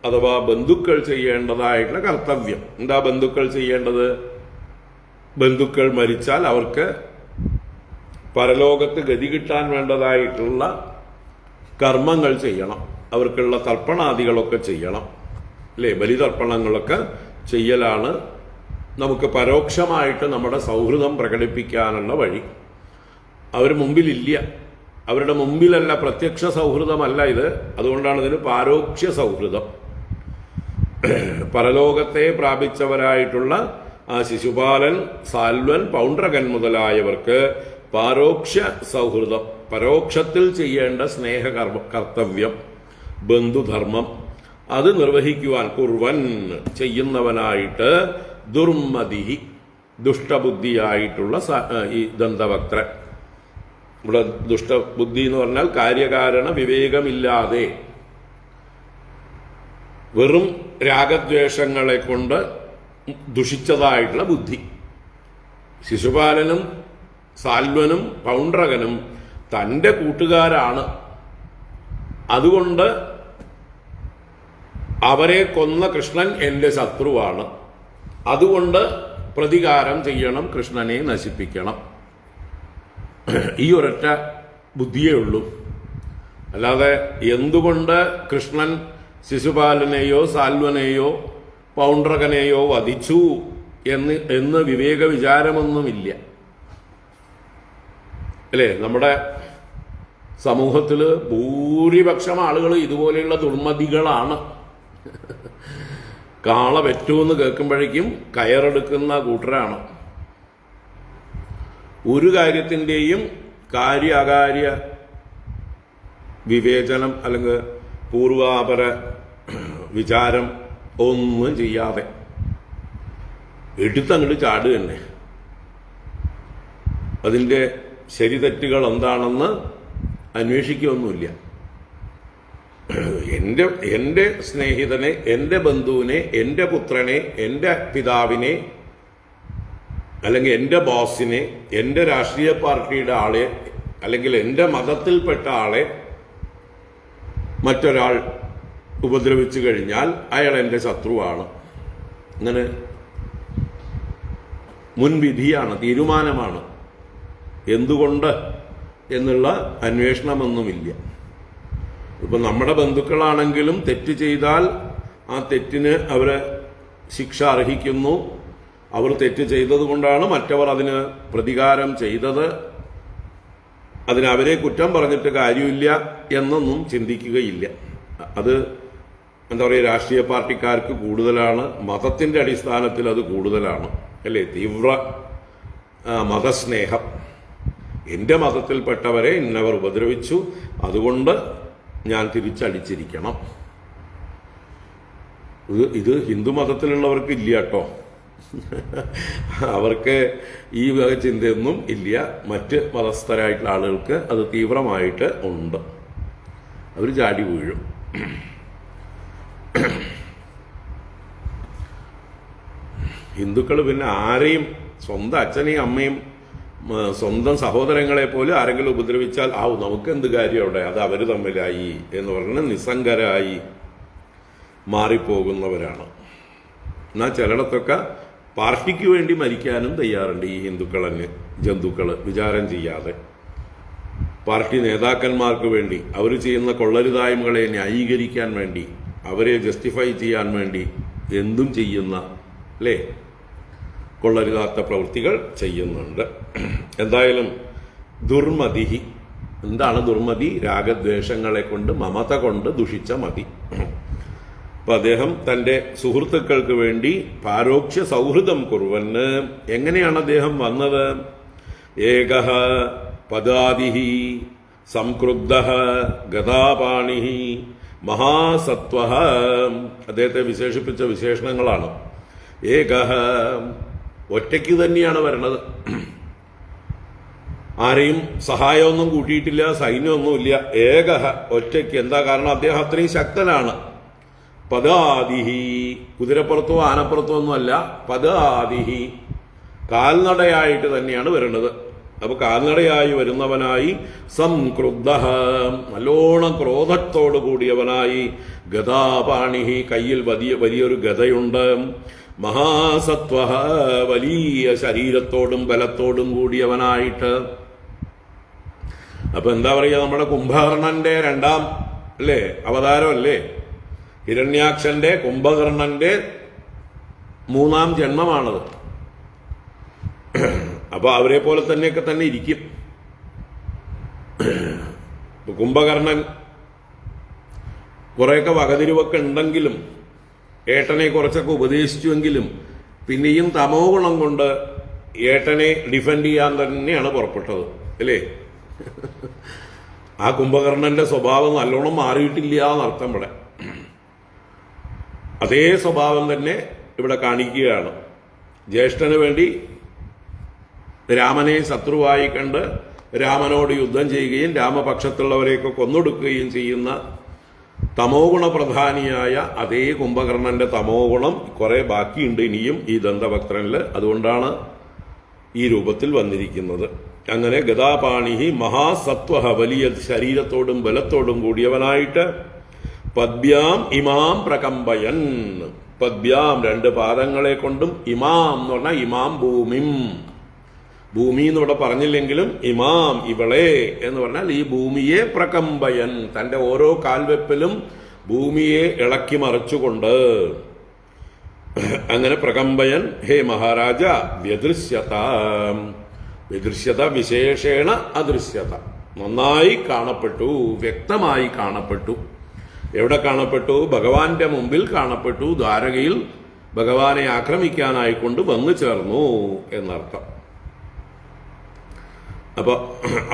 അഥവാ ബന്ധുക്കൾ ചെയ്യേണ്ടതായിട്ടുള്ള കർത്തവ്യം. എന്താ ബന്ധുക്കൾ ചെയ്യേണ്ടത്? ബന്ധുക്കൾ മരിച്ചാൽ അവർക്ക് പരലോകത്ത് ഗതി കിട്ടാൻ വേണ്ടതായിട്ടുള്ള കർമ്മങ്ങൾ ചെയ്യണം. അവർക്കുള്ള തർപ്പണാദികളൊക്കെ ചെയ്യണം, അല്ലേ? ബലിതർപ്പണങ്ങളൊക്കെ ചെയ്യലാണ് നമുക്ക് പരോക്ഷമായിട്ട് നമ്മുടെ സൗഹൃദം പ്രകടിപ്പിക്കാനുള്ള വഴി. അവർ മുമ്പിലില്ല, അവരുടെ മുമ്പിലല്ല, പ്രത്യക്ഷ സൗഹൃദമല്ല ഇത്. അതുകൊണ്ടാണ് ഇതിന് പാരോക്ഷ്യ സൗഹൃദം. പരലോകത്തെ പ്രാപിച്ചവരായിട്ടുള്ള ആ ശിശുപാലൻ, സാൽവൻ, പൗണ്ഡ്രകൻ മുതലായവർക്ക് പാരോക്ഷ്യ സൗഹൃദം, പരോക്ഷത്തിൽ ചെയ്യേണ്ട സ്നേഹ കർത്തവ്യം, ബന്ധുധർമ്മം, അത് നിർവഹിക്കുവാൻ കുർവൻ ചെയ്യുന്നവനായിട്ട് ദുർമതി, ദുഷ്ടബുദ്ധിയായിട്ടുള്ള ഈ ദന്തവക്ത്രൻ. ഇവിടെ ദുഷ്ടബുദ്ധി എന്ന് പറഞ്ഞാൽ കാര്യകാരണ വിവേകമില്ലാതെ വെറും രാഗദ്വേഷങ്ങളെ കൊണ്ട് ദുഷിച്ചതായിട്ടുള്ള ബുദ്ധി. ശിശുപാലനും സാൽവനും പൗണ്ഡ്രകനും തന്റെ കൂട്ടുകാരാണ്. അതുകൊണ്ട് അവരെ കൊന്ന കൃഷ്ണൻ എന്റെ ശത്രുവാണ്. അതുകൊണ്ട് പ്രതികാരം ചെയ്യണം, കൃഷ്ണനെ നശിപ്പിക്കണം. ഈ ഒരൊറ്റ ബുദ്ധിയേ ഉള്ളൂ. അല്ലാതെ എന്തുകൊണ്ട് കൃഷ്ണൻ ശിശുപാലനെയോ സാൽവനെയോ പൗണ്ഡ്രകനെയോ വധിച്ചു എന്ന് വിവേക വിചാരമൊന്നുമില്ല, അല്ലേ? നമ്മുടെ സമൂഹത്തില് ഭൂരിപക്ഷം ആളുകൾ ഇതുപോലെയുള്ള ദുർമതികളാണ്. കാള പെറ്റുമെന്ന് കേൾക്കുമ്പോഴേക്കും കയറെടുക്കുന്ന കൂട്ടരാണ്. ഒരു കാര്യത്തിൻ്റെയും കാര്യാകാര്യ വിവേചനം അല്ലെങ്കിൽ പൂർവാപര വിചാരം ഒന്നും ചെയ്യാതെ എടുത്തങ്ങോട്ട് ചാടുക തന്നെ. അതിൻ്റെ ശരി തെറ്റുകൾ എന്താണെന്ന് അന്വേഷിക്കുകയൊന്നുമില്ല. എൻ്റെ സ്നേഹിതനെ, എൻ്റെ ബന്ധുവിനെ, എൻ്റെ പുത്രനെ, എൻ്റെ പിതാവിനെ, അല്ലെങ്കിൽ എൻ്റെ ബോസിനെ, എൻ്റെ രാഷ്ട്രീയ പാർട്ടിയുടെ ആളെ, അല്ലെങ്കിൽ എൻ്റെ മതത്തിൽപ്പെട്ട ആളെ മറ്റൊരാൾ ഉപദ്രവിച്ചു കഴിഞ്ഞാൽ അയാൾ എൻ്റെ ശത്രുവാണ്. അങ്ങനെ മുൻവിധിയാണ്, തീരുമാനമാണ്. എന്തുകൊണ്ട് എന്നുള്ള അന്വേഷണമൊന്നുമില്ല. ഇപ്പം നമ്മുടെ ബന്ധുക്കളാണെങ്കിലും തെറ്റ് ചെയ്താൽ ആ തെറ്റിന് അവരെ ശിക്ഷ അർഹിക്കുന്നു. അവർ തെറ്റ് ചെയ്തത് കൊണ്ടാണ് മറ്റവർ അതിന് പ്രതികാരം ചെയ്തത്. അതിന് അവരെ കുറ്റം പറഞ്ഞിട്ട് കാര്യമില്ല എന്നൊന്നും ചിന്തിക്കുകയില്ല. അത് എന്താ പറയുക, രാഷ്ട്രീയ പാർട്ടിക്കാർക്ക് കൂടുതലാണ്, മതത്തിന്റെ അടിസ്ഥാനത്തിൽ അത് കൂടുതലാണ്, അല്ലേ? തീവ്ര മതസ്നേഹം. എൻ്റെ മതത്തിൽപ്പെട്ടവരെ ഇന്നവർ ഉപദ്രവിച്ചു, അതുകൊണ്ട് ഞാൻ തിരിച്ചടിച്ചിരിക്കണം. ഇത് ഹിന്ദു മതത്തിലുള്ളവർക്ക് ഇല്ല കേട്ടോ. അവർക്ക് ഈ വക ചിന്തയൊന്നും ഇല്ല. മറ്റ് മതസ്ഥരായിട്ടുള്ള ആളുകൾക്ക് അത് തീവ്രമായിട്ട് ഉണ്ട്. അവർ ചാടി വീഴും. ഹിന്ദുക്കൾ പിന്നെ ആരെയും, സ്വന്തം അച്ഛനെയും അമ്മയും സ്വന്തം സഹോദരങ്ങളെ പോലും ആരെങ്കിലും ഉപദ്രവിച്ചാൽ നമുക്ക് എന്ത് കാര്യം അവിടെ, അത് അവർ തമ്മിലായി എന്ന് പറഞ്ഞ് നിസ്സംഗരായി മാറിപ്പോകുന്നവരാണ്. എന്നാൽ ചിലയിടത്തൊക്കെ പാർട്ടിക്ക് വേണ്ടി മരിക്കാനും തയ്യാറുണ്ട് ഈ ജന്തുക്കൾ വിചാരം ചെയ്യാതെ. പാർട്ടി നേതാക്കന്മാർക്ക് വേണ്ടി, അവർ ചെയ്യുന്ന കൊള്ളരുതായ്മകളെ ന്യായീകരിക്കാൻ വേണ്ടി, അവരെ ജസ്റ്റിഫൈ ചെയ്യാൻ വേണ്ടി എന്തും ചെയ്യുന്ന, അല്ലേ, കൊള്ളരുതാത്ത പ്രവൃത്തികൾ ചെയ്യുന്നുണ്ട്. എന്തായാലും ദുർമതി. എന്താണ് ദുർമതി? രാഗദ്വേഷങ്ങളെ കൊണ്ട്, മമത കൊണ്ട് ദുഷിച്ച മതി. അപ്പൊ അദ്ദേഹം തന്റെ സുഹൃത്തുക്കൾക്ക് വേണ്ടി പാരോക്ഷ്യ സൗഹൃദം കുറുവന്. എങ്ങനെയാണ് അദ്ദേഹം വന്നത്? ഏകഃ പദാദിഹി സംക്രുദ്ധഃ ഗദാപാണിഹി മഹാസത്വഃ. അദ്ദേഹത്തെ വിശേഷിപ്പിച്ച വിശേഷണങ്ങളാണ്. ഏകഃ, ഒറ്റയ്ക്ക് തന്നെയാണ് വരണത്. ആരെയും സഹായമൊന്നും കൂട്ടിയിട്ടില്ല, സൈന്യമൊന്നുമില്ല. ഏകഃ, ഒറ്റയ്ക്ക്. എന്താ കാരണം? അദ്ദേഹം അത്രയും ശക്തനാണ്. പദാദിഹി, കുതിരപ്പുറത്തോ ആനപ്പുറത്തോ ഒന്നുമല്ല. പദാദിഹി, കാൽനടയായിട്ട് തന്നെയാണ് വരുന്നത്. അപ്പൊ കാൽനടയായി വരുന്നവനായി സംക്രുദ്ധ, നല്ലോണം ക്രോധത്തോടു കൂടിയവനായി, ഗദാപാണിഹി, കയ്യിൽ വലിയൊരു ഗദയുണ്ട്, മഹാസത്വ, വലിയ ശരീരത്തോടും ബലത്തോടും കൂടിയവനായിട്ട്. അപ്പൊ എന്താ പറയുക, നമ്മുടെ കുംഭകർണന്റെ രണ്ടാം അല്ലേ അവതാരം അല്ലേ, ഹിരണ്യാക്ഷന്റെ കുംഭകർണന്റെ മൂന്നാം ജന്മമാണത്. അപ്പൊ അവരെ പോലെ തന്നെയൊക്കെ തന്നെ ഇരിക്കും. കുംഭകർണൻ കുറെയൊക്കെ വകതിരിവൊക്കെ ഉണ്ടെങ്കിലും, ഏട്ടനെ കുറച്ചൊക്കെ ഉപദേശിച്ചുവെങ്കിലും, പിന്നെയും തമോ ഗുണം കൊണ്ട് ഏട്ടനെ ഡിഫെൻഡ് ചെയ്യാൻ തന്നെയാണ് പുറപ്പെട്ടത് അല്ലേ. ആ കുംഭകർണന്റെ സ്വഭാവം നല്ലോണം മാറിയിട്ടില്ല എന്നർത്ഥം. ഇവിടെ അതേ സ്വഭാവം തന്നെ ഇവിടെ കാണിക്കുകയാണ്. ജ്യേഷ്ഠന് വേണ്ടി രാമനെ ശത്രുവായി കണ്ട് രാമനോട് യുദ്ധം ചെയ്യുകയും രാമപക്ഷത്തുള്ളവരെയൊക്കെ കൊന്നൊടുക്കുകയും ചെയ്യുന്ന തമോ ഗുണപ്രധാനിയായ അതേ കുംഭകർണന്റെ തമോ ഗുണം കുറെ ബാക്കിയുണ്ട് ഇനിയും ഈ ദന്തഭക്തനില്. അതുകൊണ്ടാണ് ഈ രൂപത്തിൽ വന്നിരിക്കുന്നത്. അങ്ങനെ ഗദാപാണിഹി മഹാസത്വ, വലിയ ശരീരത്തോടും ബലത്തോടും കൂടിയവനായിട്ട്, പദ്ഭ്യാം ഇമാം പ്രകമ്പയൻ, പദ്ഭ്യാം രണ്ട് പാദങ്ങളെ കൊണ്ടും, ഇമാം എന്ന് പറഞ്ഞാൽ ഇമാം ഭൂമിം, ഭൂമി എന്നിവിടെ പറഞ്ഞില്ലെങ്കിലും ഇമാം ഇവളെ എന്ന് പറഞ്ഞാൽ ഈ ഭൂമിയെ പ്രകമ്പയൻ, തന്റെ ഓരോ കാൽവെപ്പിലും ഭൂമിയെ ഇളക്കി മറിച്ചുകൊണ്ട്. അങ്ങനെ പ്രകമ്പയൻ, ഹേ മഹാരാജ, വ്യദൃശ്യത, വിദൃശ്യത വിശേഷേണ അദൃശ്യത, നന്നായി കാണപ്പെട്ടു, വ്യക്തമായി കാണപ്പെട്ടു. എവിടെ കാണപ്പെട്ടു? ഭഗവാന്റെ മുമ്പിൽ കാണപ്പെട്ടു. ദ്വാരകയിൽ ഭഗവാനെ ആക്രമിക്കാനായിക്കൊണ്ട് വന്നു ചേർന്നു എന്നർത്ഥം. അപ്പൊ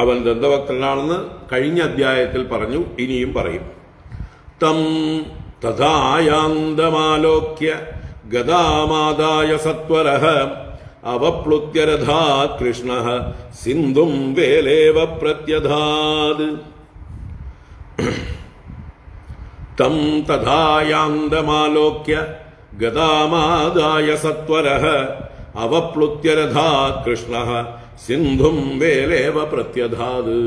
അവൻ ദന്തഭക്തനാണെന്ന് കഴിഞ്ഞ അധ്യായത്തിൽ പറഞ്ഞു, ഇനിയും പറയും. തം തഥായാന്തമാലോക്യ ഗദാമാദായ സത്വരഃ അവപ്ലുത്യരഥാത് കൃഷ്ണഃ സിന്ധും വേലേവ പ്രത്യധാത്. തം തഥായാന്തമാലോക്യ ഗദാമാദായ സത്വരഃ അവപ്ലുത്യരഥാത് കൃഷ്ണഃ സിന്ധും വേലേവ പ്രത്യധാത്.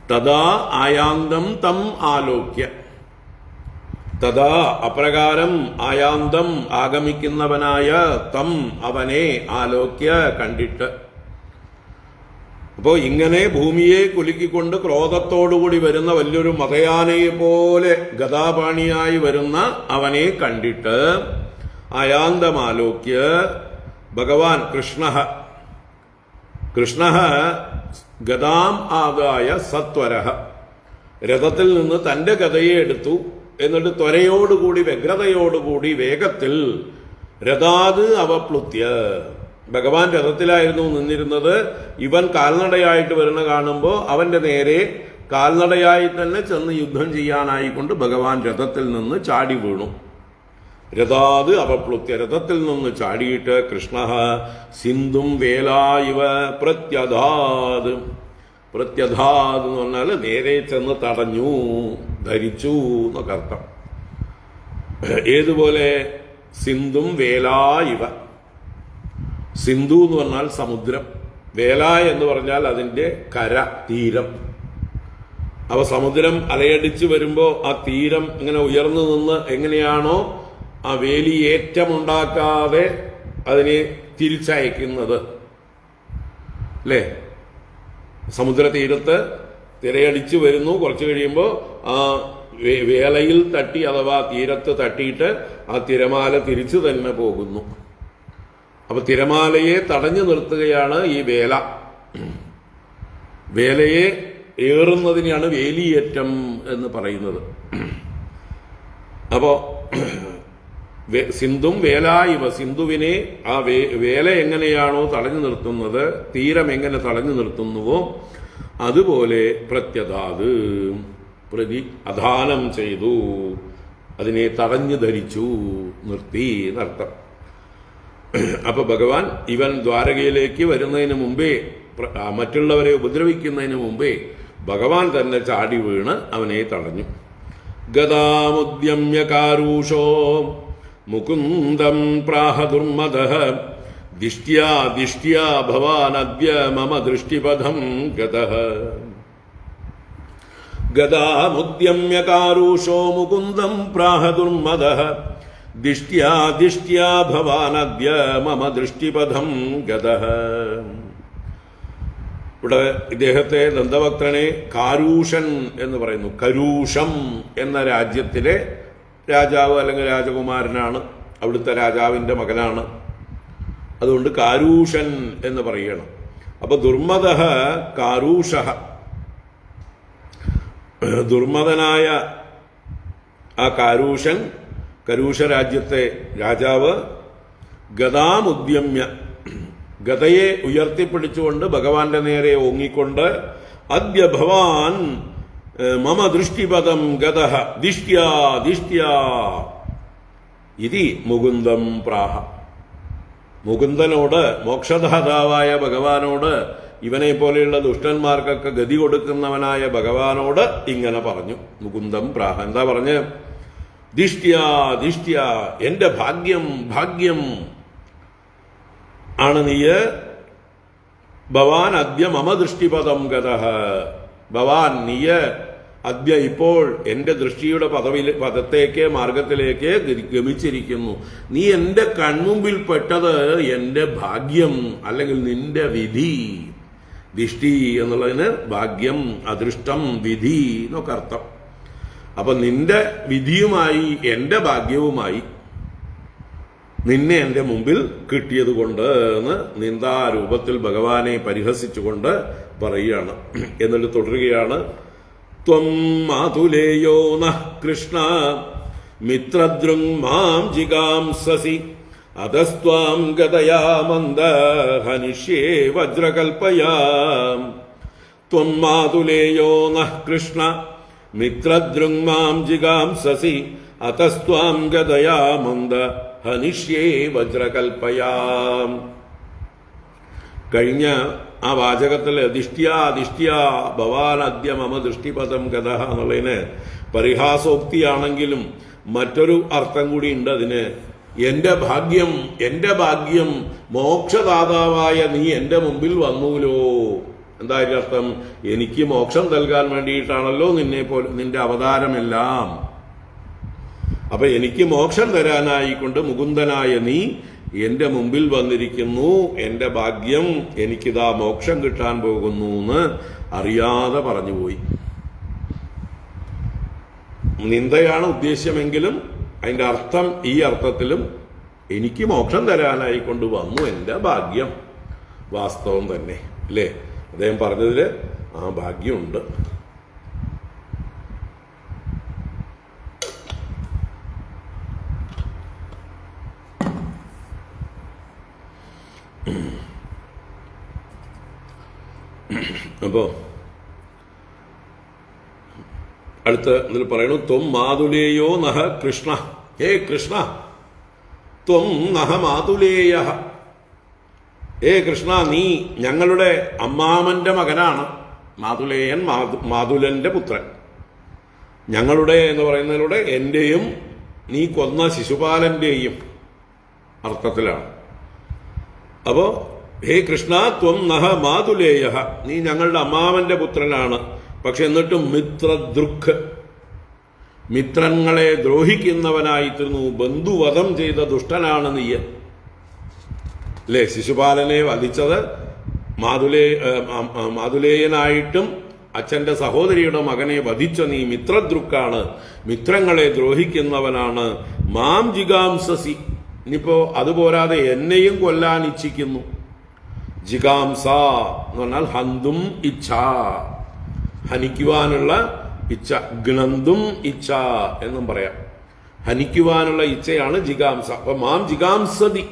തഥാ ആയാന്തം തം ആലോക്യ, തഥാ അപ്രകാരം ആയാന്തം ആഗമിക്കുന്നവനായ തം അവനെ ആലോക്യ കണ്ടിട്ട്. അപ്പോ ഇങ്ങനെ ഭൂമിയെ കുലുക്കിക്കൊണ്ട് ക്രോധത്തോടുകൂടി വരുന്ന വലിയൊരു മതയാനയെ പോലെ ഗദാപാണിയായി വരുന്ന അവനെ കണ്ടിട്ട്, ആയാന്തമാലോക്യ ഭഗവാൻ കൃഷ്ണ ഗദാം ആദായ സത്വരഃ, രഥത്തിൽ നിന്ന് തന്റെ ഗദയെ എടുത്തു. എന്നിട്ട് ത്വരയോടുകൂടി വ്യഗ്രതയോടുകൂടി വേഗത്തിൽ രഥാത് അവപ്ലുത്യ, ഭഗവാൻ രഥത്തിലായിരുന്നു നിന്നിരുന്നത്. ഇവൻ കാൽനടയായിട്ട് വരുന്ന കാണുമ്പോൾ അവന്റെ നേരെ കാൽനടയായി തന്നെ ചെന്ന് യുദ്ധം ചെയ്യാനായിക്കൊണ്ട് ഭഗവാൻ രഥത്തിൽ നിന്ന് ചാടി വീണു. രഥാത് അവപ്ലുത്യ, രഥത്തിൽ നിന്ന് ചാടിയിട്ട് കൃഷ്ണ സിന്ധും വേലായിവ പ്രത്യധാത്, പ്രത്യധാത് എന്ന് പറഞ്ഞാൽ നേരെ ചെന്ന് തടഞ്ഞു, ധരിച്ചു എന്നൊക്കെ അർത്ഥം. ഏതുപോലെ? സിന്ധും വേലായിവ, സിന്ധു എന്ന് പറഞ്ഞാൽ സമുദ്രം, വേല എന്ന് പറഞ്ഞാൽ അതിന്റെ കര, തീരം. അപ്പൊ സമുദ്രം അലയടിച്ച് വരുമ്പോ ആ തീരം ഇങ്ങനെ ഉയർന്നു നിന്ന് എങ്ങനെയാണോ ആ വേലിയേറ്റമുണ്ടാക്കാതെ അതിനെ തിരിച്ചയക്കുന്നത് അല്ലേ? സമുദ്ര തീരത്ത് തിരയടിച്ചു വരുന്നു, കുറച്ചു കഴിയുമ്പോൾ ആ വേലയിൽ തട്ടി അഥവാ തീരത്ത് തട്ടിയിട്ട് ആ തിരമാല തിരിച്ചു തന്നെ പോകുന്നു. അപ്പൊ തിരമാലയെ തടഞ്ഞു നിർത്തുകയാണ് ഈ വേല. വേലയെ ഏറുന്നതിനെയാണ് വേലിയേറ്റം എന്ന് പറയുന്നത്. അപ്പോ സിന്ധും വേലായിവ, സിന്ധുവിനെ ആ വേല എങ്ങനെയാണോ തടഞ്ഞു നിർത്തുന്നത്, തീരം എങ്ങനെ തടഞ്ഞു നിർത്തുന്നുവോ അതുപോലെ പ്രത്യധാത്, അധാനം ചെയ്തു, അതിനെ തടഞ്ഞു ധരിച്ചു, നിർത്തി എന്നർത്ഥം. അപ്പൊ ഭഗവാൻ ഇവൻ ദ്വാരകയിലേക്ക് വരുന്നതിന് മുമ്പേ, മറ്റുള്ളവരെ ഉപദ്രവിക്കുന്നതിന് മുമ്പേ ഭഗവാൻ തന്നെ ചാടി വീണ് അവനെ തടഞ്ഞു. ഗദാമുദ്യമ്യ കാരൂഷോ മുകുന്ദം പ്രാഹ ദുർമദഃ ദിഷ്ട്യാ ദിഷ്ട്യാ ഭവാനദ്യ മമ ദൃഷ്ടിപഥം ഗതഃ ഗദാമുദ്യമ്യ കാരൂഷോ മുകുന്ദം പ്രാഹ ദുർമദഃ ദിഷ്ട്യാ ദിഷ്ട്യാ ഭവാനദ്യ മമ ദൃഷ്ടിപഥം ഗതഃ. ഇവിടെ ഇദ്ദേഹത്തെ ദന്തവക്ത്രനെ കാരൂഷൻ എന്ന് പറയുന്നു. കരൂഷം എന്ന രാജ്യത്തിലെ രാജാവ് അല്ലെങ്കിൽ രാജകുമാരനാണ്, അവിടുത്തെ രാജാവിൻ്റെ മകനാണ്. അതുകൊണ്ട് കാരൂഷൻ എന്ന് പറയണം. അപ്പൊ ദുർമദഃ കാരൂഷഃ, ദുർമദനായ ആ കാരൂഷൻ, കരൂഷ രാജ്യത്തെ രാജാവ് ഗദാമുദ്യമ്യ, ഗദയെ ഉയർത്തിപ്പിടിച്ചുകൊണ്ട് ഭഗവാന്റെ നേരെ ഓങ്ങിക്കൊണ്ട് അദ്യ ഭവാൻ മമ ദൃഷ്ടിപദം ഗതഃ ദിഷ്ട്യാ ദിഷ്ട്യാ ഇതി മുകുന്ദം പ്രാഹ. മുകുന്ദനോട്, മോക്ഷദാതാവായ ഭഗവാനോട്, ഇവനെ പോലെയുള്ള ദുഷ്ടന്മാർക്കൊക്കെ ഗതി കൊടുക്കുന്നവനായ ഭഗവാനോട് ഇങ്ങനെ പറഞ്ഞു. മുകുന്ദം പ്രാഹ എന്താ പറഞ്ഞ്? ദിഷ്ട്യാ ദിഷ്ട്യാ, എന്റെ ഭാഗ്യം ഭാഗ്യം ആണ് നീയ്. ഭവാൻ അദ്യ മമ ദൃഷ്ടിപദം ഗതഃ, ഭവാൻ നീയ് അദ്യ ഇപ്പോൾ എന്റെ ദൃഷ്ടിയുടെ പദത്തേക്ക് മാർഗത്തിലേക്ക് ഗമിച്ചിരിക്കുന്നു. നീ എന്റെ കൺമുമ്പിൽ പെട്ടത് എന്റെ ഭാഗ്യം അല്ലെങ്കിൽ നിന്റെ വിധി. ദിഷ്ടി എന്നുള്ളതിന് ഭാഗ്യം, അദൃഷ്ടം, വിധി എന്നൊക്കെ അർത്ഥം. അപ്പൊ നിന്റെ വിധിയുമായി എന്റെ ഭാഗ്യവുമായി നിന്നെ എന്റെ മുമ്പിൽ കിട്ടിയത് കൊണ്ട് എന്ന് നിന്ദാരൂപത്തിൽ ഭഗവാനെ പരിഹസിച്ചുകൊണ്ട് പറയുകയാണ്. എന്നിട്ട് തുടരുകയാണ്. ത്വം മാതുലേയോ നഃ കൃഷ്ണ മിത്രദൃങ് മാം ജിഗാംസസി അധസ്ത്വാം ഗതയാ മന്ദ ഹനിഷ്യേ വജ്രകൽപ്പയാ. ത്വം മാതുലേയോ നഃ കൃഷ്ണ മിത്രദൃങ് മാം ജിഗാംസസി അധസ്ത്വാം ഗതയാ മന്ദ ഹനിഷ്യേ വജ്രകൽപ്പയാ. കഴിഞ്ഞ ആ വാചകത്തില് ദിഷ്ട്യാ ദിഷ്ട്യാ ഭവാൻ അദ്യ മമ ദൃഷ്ടിപഥം ഗതഃ എന്നുള്ളതിന് പരിഹാസോക്തിയാണെങ്കിലും മറ്റൊരു അർത്ഥം കൂടി ഉണ്ട് അതിന്. എന്റെ ഭാഗ്യം, മോക്ഷദാതാവായ നീ എന്റെ മുമ്പിൽ വന്നൂലോ. എന്താ അതിന്റെ അർത്ഥം? എനിക്ക് മോക്ഷം നൽകാൻ വേണ്ടിയിട്ടാണല്ലോ നിന്റെ അവതാരമെല്ലാം. അപ്പൊ എനിക്ക് മോക്ഷം തരാനായിക്കൊണ്ട് മുകുന്ദനായ നീ എന്റെ മുമ്പിൽ വന്നിരിക്കുന്നു. എന്റെ ഭാഗ്യം, എനിക്കിതാ മോക്ഷം കിട്ടാൻ പോകുന്നു എന്ന് അറിയാതെ പറഞ്ഞുപോയി. നിന്ദയാണ് ഉദ്ദേശ്യമെങ്കിലും അതിന്റെ അർത്ഥം ഈ അർത്ഥത്തിലും എനിക്ക് മോക്ഷം തരാനായിക്കൊണ്ട് വന്നു എന്റെ ഭാഗ്യം. വാസ്തവം തന്നെ അല്ലേ? അദ്ദേഹം പറഞ്ഞതില് ആ ഭാഗ്യമുണ്ട്. അപ്പോ അടുത്ത ഇതിൽ പറയണു. ത്വം മാതുലേയോ നഹ കൃഷ്ണ, ഹേ കൃഷ്ണ, ത്വം നഹ മാതുലേയ, ഹേ കൃഷ്ണ, നീ ഞങ്ങളുടെ അമ്മാമന്റെ മകനാണ്. മാതുലേയൻ മാതുലന്റെ പുത്രൻ. ഞങ്ങളുടെ എന്ന് പറയുന്നതിലൂടെ എന്റെയും നീ കൊന്ന ശിശുപാലന്റെയും അർത്ഥത്തിലാണ്. അപ്പോ ഹേ കൃഷ്ണ, ത്വം നഹ മാതുലേയ, നീ ഞങ്ങളുടെ അമ്മാവന്റെ പുത്രനാണ്. പക്ഷെ എന്നിട്ടും മിത്രദൃക്, മിത്രങ്ങളെ ദ്രോഹിക്കുന്നവനായിത്തീർന്നു. ബന്ധുവധം ചെയ്ത ദുഷ്ടനാണ് നീ അല്ലേ? ശിശുപാലനെ വധിച്ചത് മാതുലേയനായിട്ടും അച്ഛന്റെ സഹോദരിയുടെ മകനെ വധിച്ച നീ മിത്രദൃക്കാണ്, മിത്രങ്ങളെ ദ്രോഹിക്കുന്നവനാണ്. മാം ജിഗാംസസി, ഇനിയിപ്പോ അതുപോരാതെ എന്നെയും കൊല്ലാൻ ഇച്ഛിക്കുന്നു. ജിഗാംസ എന്ന് പറഞ്ഞാൽ ഹന്തും ഇച്ഛ, ഹനിക്കുവാനുള്ള ഇച്ഛ. ഗണന്തും ഇച്ഛ എന്നും പറയാം. ഹനിക്കുവാനുള്ള ഇച്ഛയാണ് ജിഗാംസ. അപ്പൊ മാം ജിഗാംസതി,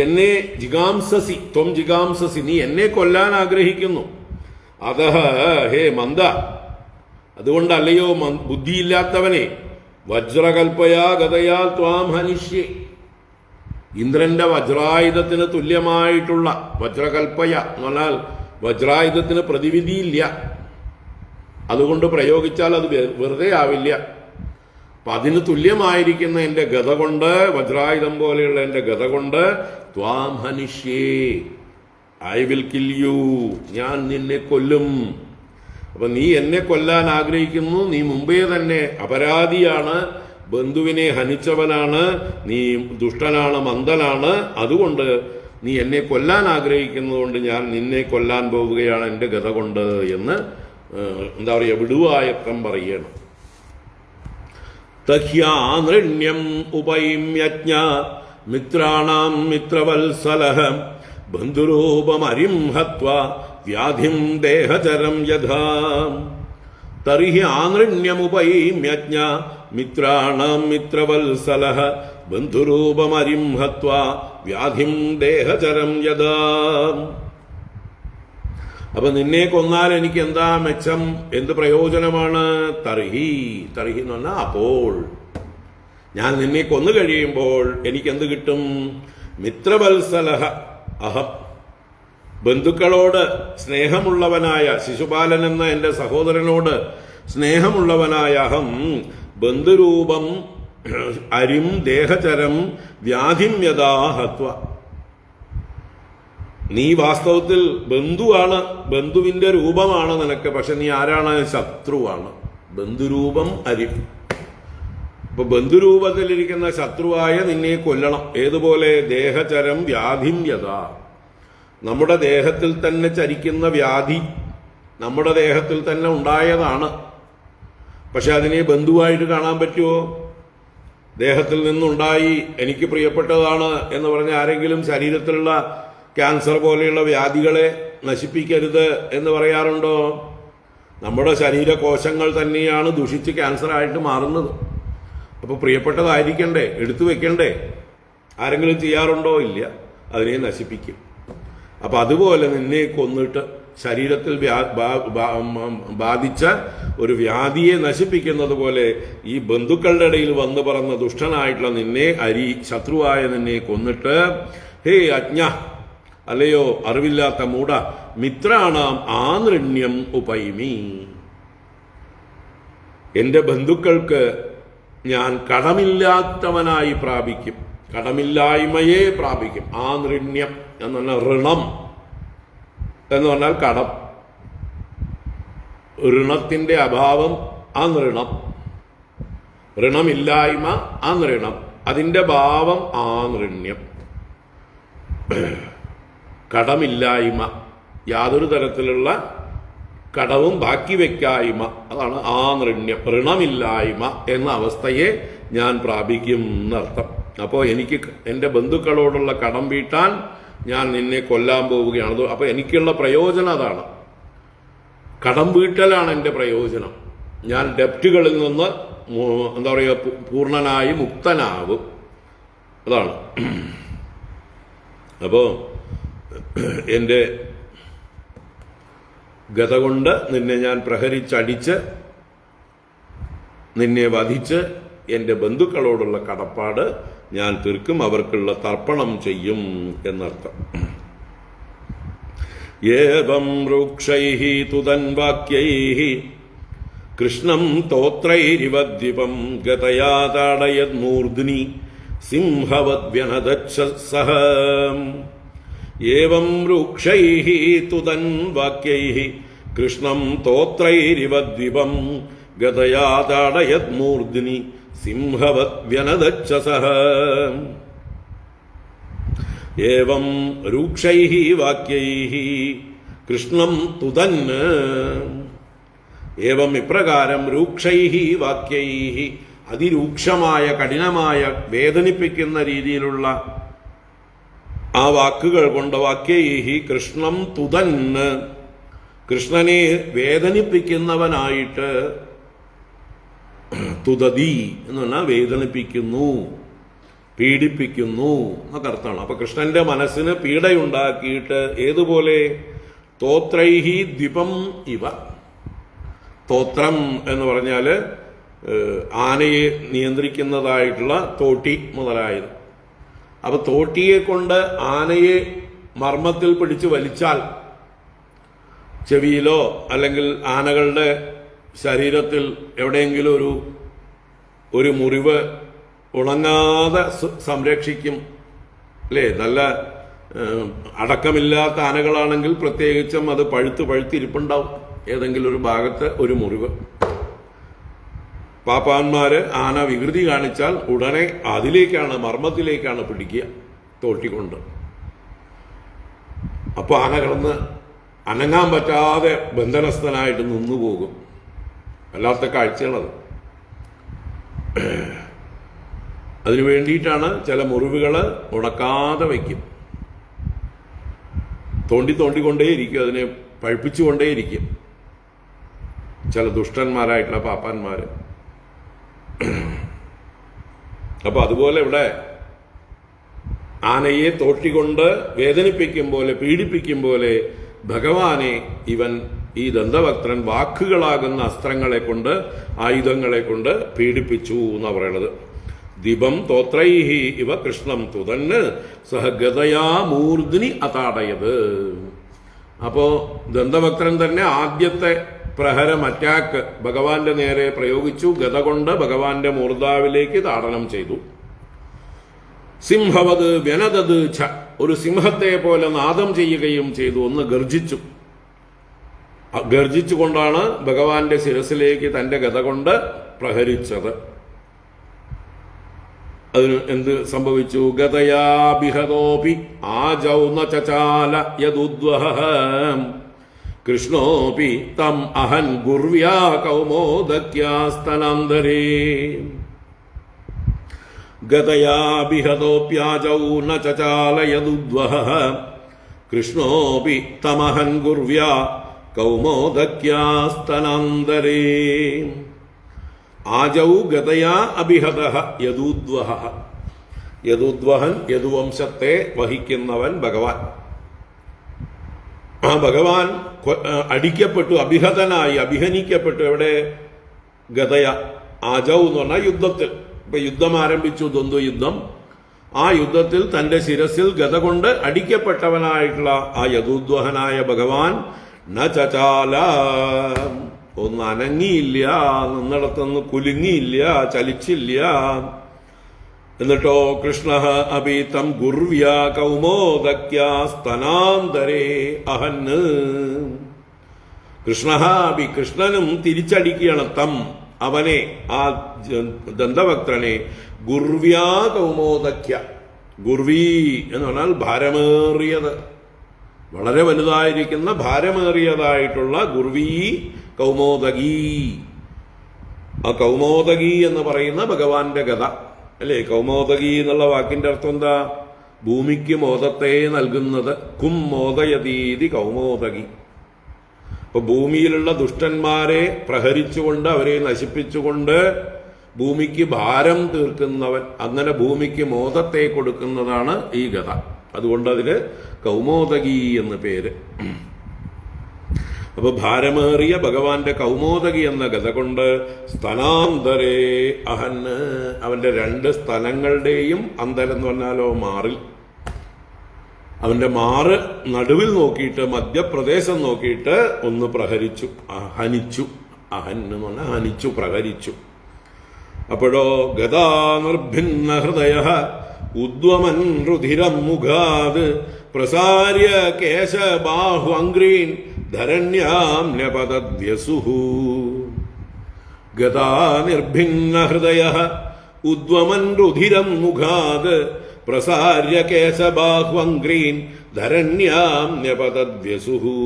എന്നെ ജിഗാംസസി, ത്വം ജിഗാംസസി, നീ എന്നെ കൊല്ലാൻ ആഗ്രഹിക്കുന്നു. അതഹ ഹേ മന്ദ, അതുകൊണ്ടല്ലയോ ബുദ്ധിയില്ലാത്തവനെ, വജ്രകൽപ്പയാ ഗതയാ ത്വാം ഹനിഷ്യേ, ഇന്ദ്രന്റെ വജ്രായുധത്തിന് തുല്യമായിട്ടുള്ള വജ്രകൽപ്പയ എന്ന് പറഞ്ഞാൽ വജ്രായുധത്തിന് പ്രതിവിധിയില്ല, അതുകൊണ്ട് പ്രയോഗിച്ചാൽ അത് വെറുതെ ആവില്ല. അപ്പൊ അതിന് തുല്യമായിരിക്കുന്ന എന്റെ ഗത കൊണ്ട്, വജ്രായുധം പോലെയുള്ള എന്റെ ഗത കൊണ്ട്, ത്വാം ഹനിഷ്യേ, ഐ വിൽ കിൽ യു, ഞാൻ നിന്നെ കൊല്ലും. അപ്പൊ നീ എന്നെ കൊല്ലാൻ ആഗ്രഹിക്കുന്നു, നീ മുമ്പേ തന്നെ അപരാധിയാണ്, ബന്ധുവിനെ ഹനിച്ചവനാണ്, നീ ദുഷ്ടനാണ്, മന്ദനാണ്, അതുകൊണ്ട് നീ എന്നെ കൊല്ലാൻ ആഗ്രഹിക്കുന്നതുകൊണ്ട് ഞാൻ നിന്നെ കൊല്ലാൻ പോവുകയാണ് എന്റെ ഗത കൊണ്ട് എന്ന് എന്താ പറയുക, വിടുവായക്കം പറയണം. തഹ്യാനൃണ്യം ഉപൈമ്യജ്ഞ മിത്രാണാം മിത്രവത്സലഃ ബന്ധുരൂപമരിം ഹത്വാ വ്യാധിം ദേഹചരം യഥാ. തർഹി ആനൃണ്യമുപൈമ്യജ്ഞ മിത്രാണാം മിത്രവത്സലഃ ബന്ധുരൂപമരിം ഹത്വാ വ്യാധിം ദേഹചരം യഥാ. അപ്പൊ നിന്നെ കൊന്നാൽ എനിക്ക് എന്താ മെച്ചം, എന്ത് പ്രയോജനമാണ്? തർഹി, തർഹി എന്ന് പറഞ്ഞാൽ അപ്പോൾ, ഞാൻ നിന്നെ കൊന്നു കഴിയുമ്പോൾ എനിക്ക് എന്ത് കിട്ടും? മിത്രവത്സലഃ അഹം, ബന്ധുക്കളോട് സ്നേഹമുള്ളവനായ ശിശുപാലൻ എന്ന എന്റെ സഹോദരനോട് സ്നേഹമുള്ളവനായ അഹം ബന്ധുരൂപം അരിം ദേഹചരം വ്യാധിം യഥാ ഹത്വ. നീ വാസ്തവത്തിൽ ബന്ധുവാണ്, ബന്ധുവിന്റെ രൂപമാണ് നിനക്ക്, പക്ഷെ നീ ആരാണ്? ശത്രുവാണ്. ബന്ധുരൂപം അരിം. അപ്പൊ ബന്ധുരൂപത്തിലിരിക്കുന്ന ശത്രുവായ നിന്നെ കൊല്ലണം. ഏതുപോലെ? ദേഹചരം വ്യാധിം യഥാ, നമ്മുടെ ദേഹത്തിൽ തന്നെ ചരിക്കുന്ന വ്യാധി നമ്മുടെ ദേഹത്തിൽ തന്നെ ഉണ്ടായതാണ്. പക്ഷെ അതിനെ ബന്ധുവായിട്ട് കാണാൻ പറ്റുമോ? ദേഹത്തിൽ നിന്നുണ്ടായി, എനിക്ക് പ്രിയപ്പെട്ടതാണ് എന്ന് പറഞ്ഞ ആരെങ്കിലും ശരീരത്തിലുള്ള ക്യാൻസർ പോലെയുള്ള വ്യാധികളെ നശിപ്പിക്കരുത് എന്ന് പറയാറുണ്ടോ? നമ്മുടെ ശരീരകോശങ്ങൾ തന്നെയാണ് ദുഷിച്ച് ക്യാൻസർ ആയിട്ട് മാറുന്നത്. അപ്പൊ പ്രിയപ്പെട്ടതായിരിക്കണ്ടേ, എടുത്തു വെക്കണ്ടേ? ആരെങ്കിലും ചെയ്യാറുണ്ടോ? ഇല്ല, അതിനെ നശിപ്പിക്കും. അപ്പൊ അതുപോലെ നിന്നെ കൊന്നിട്ട് ശരീരത്തിൽ ബാധിച്ച ഒരു വ്യാധിയെ നശിപ്പിക്കുന്നത് പോലെ ഈ ബന്ധുക്കളുടെ ഇടയിൽ വന്നു പറന്ന ദുഷ്ടനായിട്ടുള്ള നിന്നെ, ശത്രുവായ നിന്നെ കൊന്നിട്ട്, ഹേ അജ്ഞ, അല്ലയോ അറിവില്ലാത്ത മൂഢ, മിത്രാണാം ആനൃണ്യം ഉപൈമി, എന്റെ ബന്ധുക്കൾക്ക് ഞാൻ കടമില്ലാത്തവനായി പ്രാപിക്കും, കടമില്ലായ്മയെ പ്രാപിക്കും. ആനൃണ്യം എന്ന് പറഞ്ഞാൽ ഋണം എന്ന് പറഞ്ഞാൽ കടം, ഋണത്തിന്റെ അഭാവം ആനൃണം, ഋണമില്ലായ്മ ആനൃണം, അതിന്റെ ഭാവം ആനൃണ്യം. കടമില്ലായ്മ, യാതൊരു തരത്തിലുള്ള കടവും ബാക്കി വെക്കായ്മ, അതാണ് ആനൃണ്യം. ഋണമില്ലായ്മ എന്ന അവസ്ഥയെ ഞാൻ പ്രാപിക്കും എന്നർത്ഥം. അപ്പോൾ എനിക്ക് എൻ്റെ ബന്ധുക്കളോടുള്ള കടം വീട്ടാൻ ഞാൻ നിന്നെ കൊല്ലാൻ പോവുകയാണ്. അപ്പൊ എനിക്കുള്ള പ്രയോജനം അതാണ്, കടം വീട്ടലാണ് എൻ്റെ പ്രയോജനം. ഞാൻ ഡെപ്റ്റുകളിൽ നിന്ന് എന്താ പറയുക, പൂർണ്ണനായി മുക്തനാവും. അതാണ്. അപ്പോ എൻ്റെ ഗത കൊണ്ട് നിന്നെ ഞാൻ പ്രഹരിച്ചടിച്ച് നിന്നെ വധിച്ച് എൻ്റെ ബന്ധുക്കളോടുള്ള കടപ്പാട് ഞാൻ തീർക്കും, അവർക്കുള്ള തർപ്പണം ചെയ്യും എന്നർത്ഥം. ഏവം വൃക്ഷൈഃ തുതൻ വാക്യൈഃ കൃഷ്ണം തോത്രൈരിവദ്വിപം ഗതയാ താടയദ്മൂർധ്നി സിംഹവദ്വ്യനദച്ഛസഃ. ഏവം വൃക്ഷൈഃ തുതൻ വാക്യൈഃ കൃഷ്ണം തോത്രൈരിവദ്വിപം ഗതയാ താടയദ്മൂർധ്നി സിംഹവദ്വ്യനദച്ഛസഃ. ഏവം രൂക്ഷൈഃ വാക്യൈഃ കൃഷ്ണം തുതൻ. ഏവം ഇപ്രകാരം രൂക്ഷൈഃ വാക്യൈഃ അതിരൂക്ഷമായ കഠിനമായ വേദനിപ്പിക്കുന്ന രീതിയിലുള്ള ആ വാക്കുകൾ കൊണ്ട്, വാക്യൈഃ കൃഷ്ണം തുതൻ, കൃഷ്ണനെ വേദനിപ്പിക്കുന്നവനായിട്ട്, തുതതി എന്ന് പറഞ്ഞാൽ വേദനിപ്പിക്കുന്നു, പീഡിപ്പിക്കുന്നു എന്നൊക്കെ അർത്ഥമാണ്. അപ്പൊ കൃഷ്ണന്റെ മനസ്സിന് പീഡയുണ്ടാക്കിയിട്ട് ഏതുപോലെ? തോത്രൈഹി ദ്വിപം ഇവ. തോത്രം എന്ന് പറഞ്ഞാല് ആനയെ നിയന്ത്രിക്കുന്നതായിട്ടുള്ള തോട്ടി മുതലായത്. അപ്പൊ തോട്ടിയെ കൊണ്ട് ആനയെ മർമ്മത്തിൽ പിടിച്ച് വലിച്ചാൽ ചെവിയിലോ അല്ലെങ്കിൽ ആനകളുടെ ശരീരത്തിൽ എവിടെയെങ്കിലും ഒരു ഒരു മുറിവ് ഉണങ്ങാതെ സംരക്ഷിക്കും അല്ലേ? നല്ല അടക്കമില്ലാത്ത ആനകളാണെങ്കിൽ പ്രത്യേകിച്ചും അത് പഴുത്തിരിപ്പുണ്ടാവും ഏതെങ്കിലും ഒരു ഭാഗത്ത് ഒരു മുറിവ്. പാപ്പാന്മാര് ആന വികൃതി കാണിച്ചാൽ ഉടനെ മർമ്മത്തിലേക്കാണ് പിടിക്കുക തോട്ടിക്കൊണ്ട്. അപ്പൊ ആന കിടന്ന് അനങ്ങാൻ പറ്റാതെ ബന്ധനസ്ഥനായിട്ട് നിന്നുപോകും. അല്ലാത്ത കാഴ്ചകളത്. അതിനു വേണ്ടിയിട്ടാണ് ചില മുറിവുകൾ ഉണക്കാതെ വയ്ക്കും. തോണ്ടിക്കൊണ്ടേയിരിക്കും, അതിനെ പഴുപ്പിച്ചുകൊണ്ടേയിരിക്കും ചില ദുഷ്ടന്മാരായിട്ടുള്ള പാപ്പാന്മാര്. അപ്പൊ അതുപോലെ ഇവിടെ ആനയെ തോട്ടിക്കൊണ്ട് വേദനിപ്പിക്കും പോലെ, പീഡിപ്പിക്കും പോലെ ഭഗവാനെ ഈ ദന്തഭക്തൻ വാക്കുകളാകുന്ന അസ്ത്രങ്ങളെ കൊണ്ട്, ആയുധങ്ങളെ കൊണ്ട് പീഡിപ്പിച്ചു എന്നാ പറയണത്. ദീപം തോത്രൈഹി ഇവ കൃഷ്ണം തുതന്ന് സഹ ഗതയാ മൂർധ്നി അതാടയത്. അപ്പോ ദന്തഭക്തൻ തന്നെ ആദ്യത്തെ പ്രഹരം, അറ്റാക്ക് ഭഗവാന്റെ നേരെ പ്രയോഗിച്ചു. ഗത കൊണ്ട് ഭഗവാന്റെ മൂർധാവിലേക്ക് താടനം ചെയ്തു. സിംഹവത് വ്യനതത് ഛ, ഒരു സിംഹത്തെ പോലെ നാദം ചെയ്യുകയും ചെയ്തു. ഒന്ന് ഗർജിച്ചുകൊണ്ടാണ് ഭഗവാന്റെ ശിരസിലേക്ക് തന്റെ ഗത കൊണ്ട് പ്രഹരിച്ചത്. അതിന് എന്ത് സംഭവിച്ചു? ഗതയാഭിഹതോപി ആജൗ ന ചചാല യദുദ്വഹ കൃഷ്ണോപി തം അഹൻ ഗുർവ്യാ കൗമോദക്യാസ്തനാന്തരേ. ഗതയാഭിഹതോപ്യാജൗ ന ചചാല യദുദ്വഹ കൃഷ്ണോപി തമഹൻ ഗുർവ്യാ കൗമോദക്യാസ്തനാന്തരേ. ആജൗ ഗതയാ അഭിഹതഃ യദുദ്വഹ. യദുദ്വഹൻ യദുവംശത്തെ വഹിക്കുന്നവൻ ഭഗവാൻ. ആ ഭഗവാൻ അടിക്കപ്പെട്ടു, അഭിഹനിക്കപ്പെട്ടു. എവിടെ? ഗതയ. ആജൗ എന്ന് പറഞ്ഞാൽ യുദ്ധത്തിൽ. ഇപ്പൊ യുദ്ധം ആരംഭിച്ചു, ദ്വന്ദ്വയുദ്ധം. ആ യുദ്ധത്തിൽ തന്റെ ശിരസിൽ ഗത കൊണ്ട് അടിക്കപ്പെട്ടവനായിട്ടുള്ള ആ യദുദ്വഹനായ ഭഗവാൻ ന ചചാല, ഒന്ന് അനങ്ങിയില്ല, നിന്നിടത്തുനിന്ന് കുലുങ്ങിയില്ല, ചലിച്ചില്ല. എന്നിട്ടോ കൃഷ്ണ അഭീതം ഗുർവ്യ കൗമോദക്യാസ്തനാന്തരേ അഹന്ന്. കൃഷ്ണനും തിരിച്ചടിക്കുകയാണ് തം, അവനെ, ആ ദന്തഭക്തനെ, ഗുർവ്യാ കൗമോദക്യ. ഗുർവീ എന്ന് പറഞ്ഞാൽ ഭാരമേറിയത്, വളരെ വലുതായിരിക്കുന്ന ഭാരമേറിയതായിട്ടുള്ള ഗുർവീ കൗമോദകി. ആ കൗമോദകി എന്ന് പറയുന്ന ഭഗവാന്റെ ഗത അല്ലേ? കൗമോദകി എന്നുള്ള വാക്കിന്റെ അർത്ഥം എന്താ? ഭൂമിക്ക് മോദത്തെ നൽകുന്നത്. കും മോദയതീതി കൗമോദകി. അപ്പൊ ഭൂമിയിലുള്ള ദുഷ്ടന്മാരെ പ്രഹരിച്ചുകൊണ്ട്, അവരെ നശിപ്പിച്ചുകൊണ്ട് ഭൂമിക്ക് ഭാരം തീർക്കുന്നവൻ, അങ്ങനെ ഭൂമിക്ക് മോദത്തെ കൊടുക്കുന്നതാണ് ഈ ഗത. അതുകൊണ്ട് അതിന് കൗമോദകി എന്ന് പേര്. അപ്പൊ ഭാരമേറിയ ഭഗവാന്റെ കൗമോദകി എന്ന ഗത കൊണ്ട് സ്തനാന്തരേ അഹന്, അവന്റെ രണ്ട് സ്ഥലങ്ങളുടെയും അന്തരം എന്ന് പറഞ്ഞാലോ മാറിൽ, അവന്റെ മാറ് നടുവിൽ നോക്കിയിട്ട്, മധ്യപ്രദേശം നോക്കിയിട്ട് ഒന്ന് പ്രഹരിച്ചു, ഹനിച്ചു. അഹൻ എന്ന് പറഞ്ഞാൽ ഹനിച്ചു, പ്രഹരിച്ചു. അപ്പോഴോ ഗതാ നിർഭിന്ന ഹൃദയ ഉദ്വമൻ രുധിരം മുഖാത് പ്രസാര്യ കേശബാഹു അംഗ്രീൻ ധരണ്യാം ന്യപതദ്യസുഹു. ഗതാ നിർഭിന്ന ഹൃദയ ഉദ്വമൻ രുധിരം മുഖാത് പ്രസാര്യ കേശബാഹു അംഗ്രീൻ ധരണ്യാം ന്യപതദ്യസുഹു.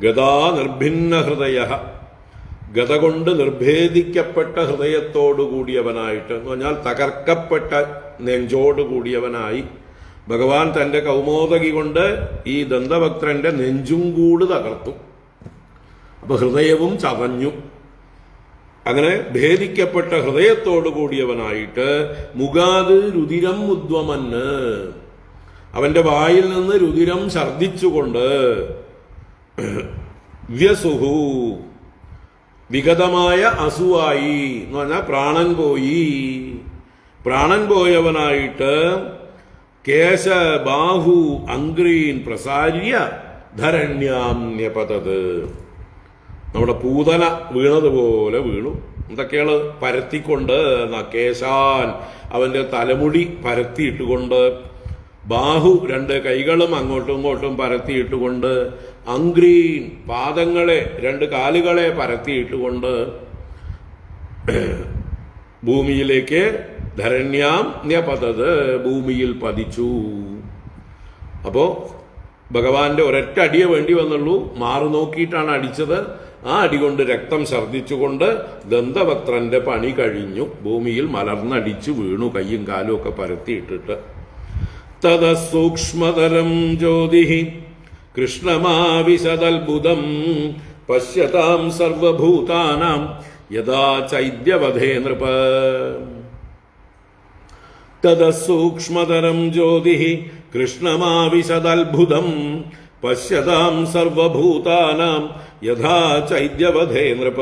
ഗതാ നിർഭിന്ന ഹൃദയ, ഗത കൊണ്ട് നിർഭേദിക്കപ്പെട്ട ഹൃദയത്തോടുകൂടിയവനായിട്ട് എന്ന് പറഞ്ഞാൽ തകർക്കപ്പെട്ട നെഞ്ചോടുകൂടിയവനായി ഭഗവാൻ തന്റെ കൗമോദകി കൊണ്ട് ഈ ദന്തഭക്തന്റെ നെഞ്ചും കൂട് തകർത്തു. അപ്പൊ ഹൃദയവും ചതഞ്ഞു. അങ്ങനെ ഭേദിക്കപ്പെട്ട ഹൃദയത്തോടുകൂടിയവനായിട്ട് മുഖാത് രുതിരം ഉദ്വമന്, അവന്റെ വായിൽ നിന്ന് രുതിരം ഛർദിച്ചുകൊണ്ട് വ്യസുഹു, വിഗതമായ അസുവായി എന്ന് പറഞ്ഞാൽ പ്രാണൻ പോയവനായിട്ട് കേശബാഹു അംഗ്രീൻ പ്രസാര്യ ധരണ്യാം ന്യപതത്, നമ്മുടെ പൂതന വീണതുപോലെ വീണു. എന്തൊക്കെയാണ് പരത്തിക്കൊണ്ട്? കേശാൻ, അവന്റെ തലമുടി പരത്തിയിട്ടുകൊണ്ട്, ബാഹു, രണ്ട് കൈകളും അങ്ങോട്ടും ഇങ്ങോട്ടും പരത്തിയിട്ടുകൊണ്ട്, അംഗ്രീൻ, പാദങ്ങളെ, രണ്ട് കാലുകളെ പരത്തിയിട്ടുകൊണ്ട്, ഭൂമിയിലേക്ക് ധരണ്യാം ന്യപതത്, ഭൂമിയിൽ പതിച്ചു. അപ്പോ ഭഗവാന്റെ ഒരൊറ്റ അടിയെ വേണ്ടി വന്നുള്ളൂ. മാറു നോക്കിയിട്ടാണ് അടിച്ചത്. ആ അടി കൊണ്ട് രക്തം ഛർദ്ദിച്ചുകൊണ്ട് ദന്തവക്ത്രന്റെ പണി കഴിഞ്ഞു. ഭൂമിയിൽ മലർന്നടിച്ചു വീണു, കയ്യും കാലും ഒക്കെ പരത്തിയിട്ടിട്ട്. തത സൂക്ഷ്മതരം ജ്യോതി കൃഷ്ണമാവിശദത്ഭുതം പശ്യതാം സർവഭൂതാനാം യഥാ ചൈദ്യവധേ നൃപ. തത സൂക്ഷ്മതരം ജ്യോതി കൃഷ്ണമാവിശദത്ഭുതം പശ്യതാം സർവഭൂതാനാം യഥാ ചൈദ്യവധേ നൃപ.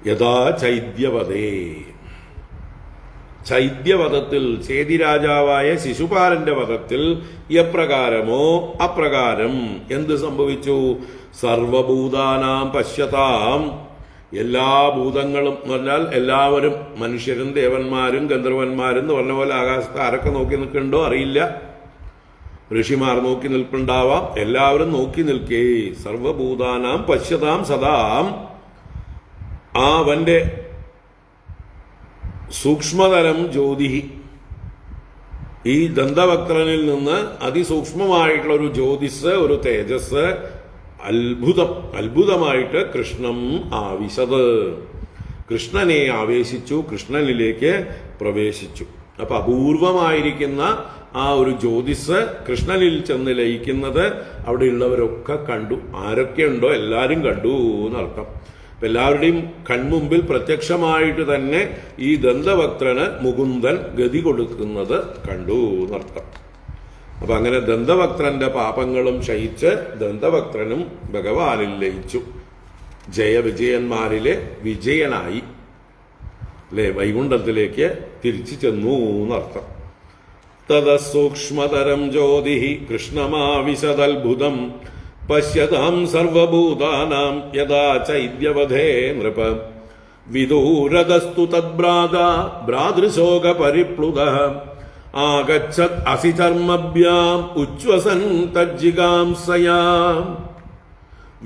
യഥാ ചൈദ്യവധേ, ചൈദ്യവധത്തിൽ, ചേതിരാജാവായ ശിശുപാലന്റെ വധത്തിൽ എപ്രകാരമോ അപ്രകാരം എന്ത് സംഭവിച്ചു? സർവഭൂതാനാം പശ്യതാം, എല്ലാ ഭൂതങ്ങളും എന്ന് പറഞ്ഞാൽ എല്ലാവരും, മനുഷ്യരും ദേവന്മാരും ഗന്ധർവന്മാരും എന്ന് പറഞ്ഞ പോലെ ആകാശത്ത് ആരൊക്കെ നോക്കി നിൽക്കുന്നുണ്ടോ അറിയില്ല. ഋഷിമാർ നോക്കി നിൽപ്പുണ്ടാവാം. എല്ലാവരും നോക്കി നിൽക്കേ. സർവഭൂതാനാം പശ്യതാം സദാം, ആ അവന്റെ സൂക്ഷ്മതരം ജ്യോതി, ഈ ദന്തവക്രനിൽ നിന്ന് അതിസൂക്ഷ്മമായിട്ടുള്ള ഒരു ജ്യോതിസ്, ഒരു തേജസ്, അത്ഭുതമായിട്ട് കൃഷ്ണം ആവിശത്, കൃഷ്ണനെ ആവേശിച്ചു, കൃഷ്ണനിലേക്ക് പ്രവേശിച്ചു. അപ്പൊ അപൂർവമായിരിക്കുന്ന ആ ഒരു ജ്യോതിസ് കൃഷ്ണനിൽ ചെന്ന് ലയിക്കുന്നത് അവിടെയുള്ളവരൊക്കെ കണ്ടു. ആരൊക്കെയുണ്ടോ എല്ലാവരും കണ്ടു എന്നർത്ഥം. അപ്പൊ എല്ലാവരുടെയും കൺമുമ്പിൽ പ്രത്യക്ഷമായിട്ട് തന്നെ ഈ ദന്തവക്ത്രന് മുകുന്ദൻ ഗതി കൊടുക്കുന്നത് കണ്ടു എന്നർത്ഥം. അപ്പൊ അങ്ങനെ ദന്തവക്ത്രന്റെ പാപങ്ങളും ക്ഷയിച്ച് ദന്തവക്ത്രനും ഭഗവാനിൽ ലയിച്ചു. ജയവിജയന്മാരിലെ വിജയനായി, അല്ലെ, വൈകുണ്ഠത്തിലേക്ക് തിരിച്ചു ചെന്നു എന്നർത്ഥം. തത സൂക്ഷ്മതരം ജ്യോതി കൃഷ്ണമാവിശദത്ഭുതം പശ്യതാം സർവഭൂതാനാം യഥാ ചൈദ്യവധേ നൃപ. വിദൂരതസ്തു തദ്ഭ്രാതാ ഭ്രാതൃശോക പരിപ്ലുതഃ ആഗച്ഛത് അസിചർമ്മഭ്യാം ഉച്ഛ്വസൻ തജ്ജിഗാംസയാ.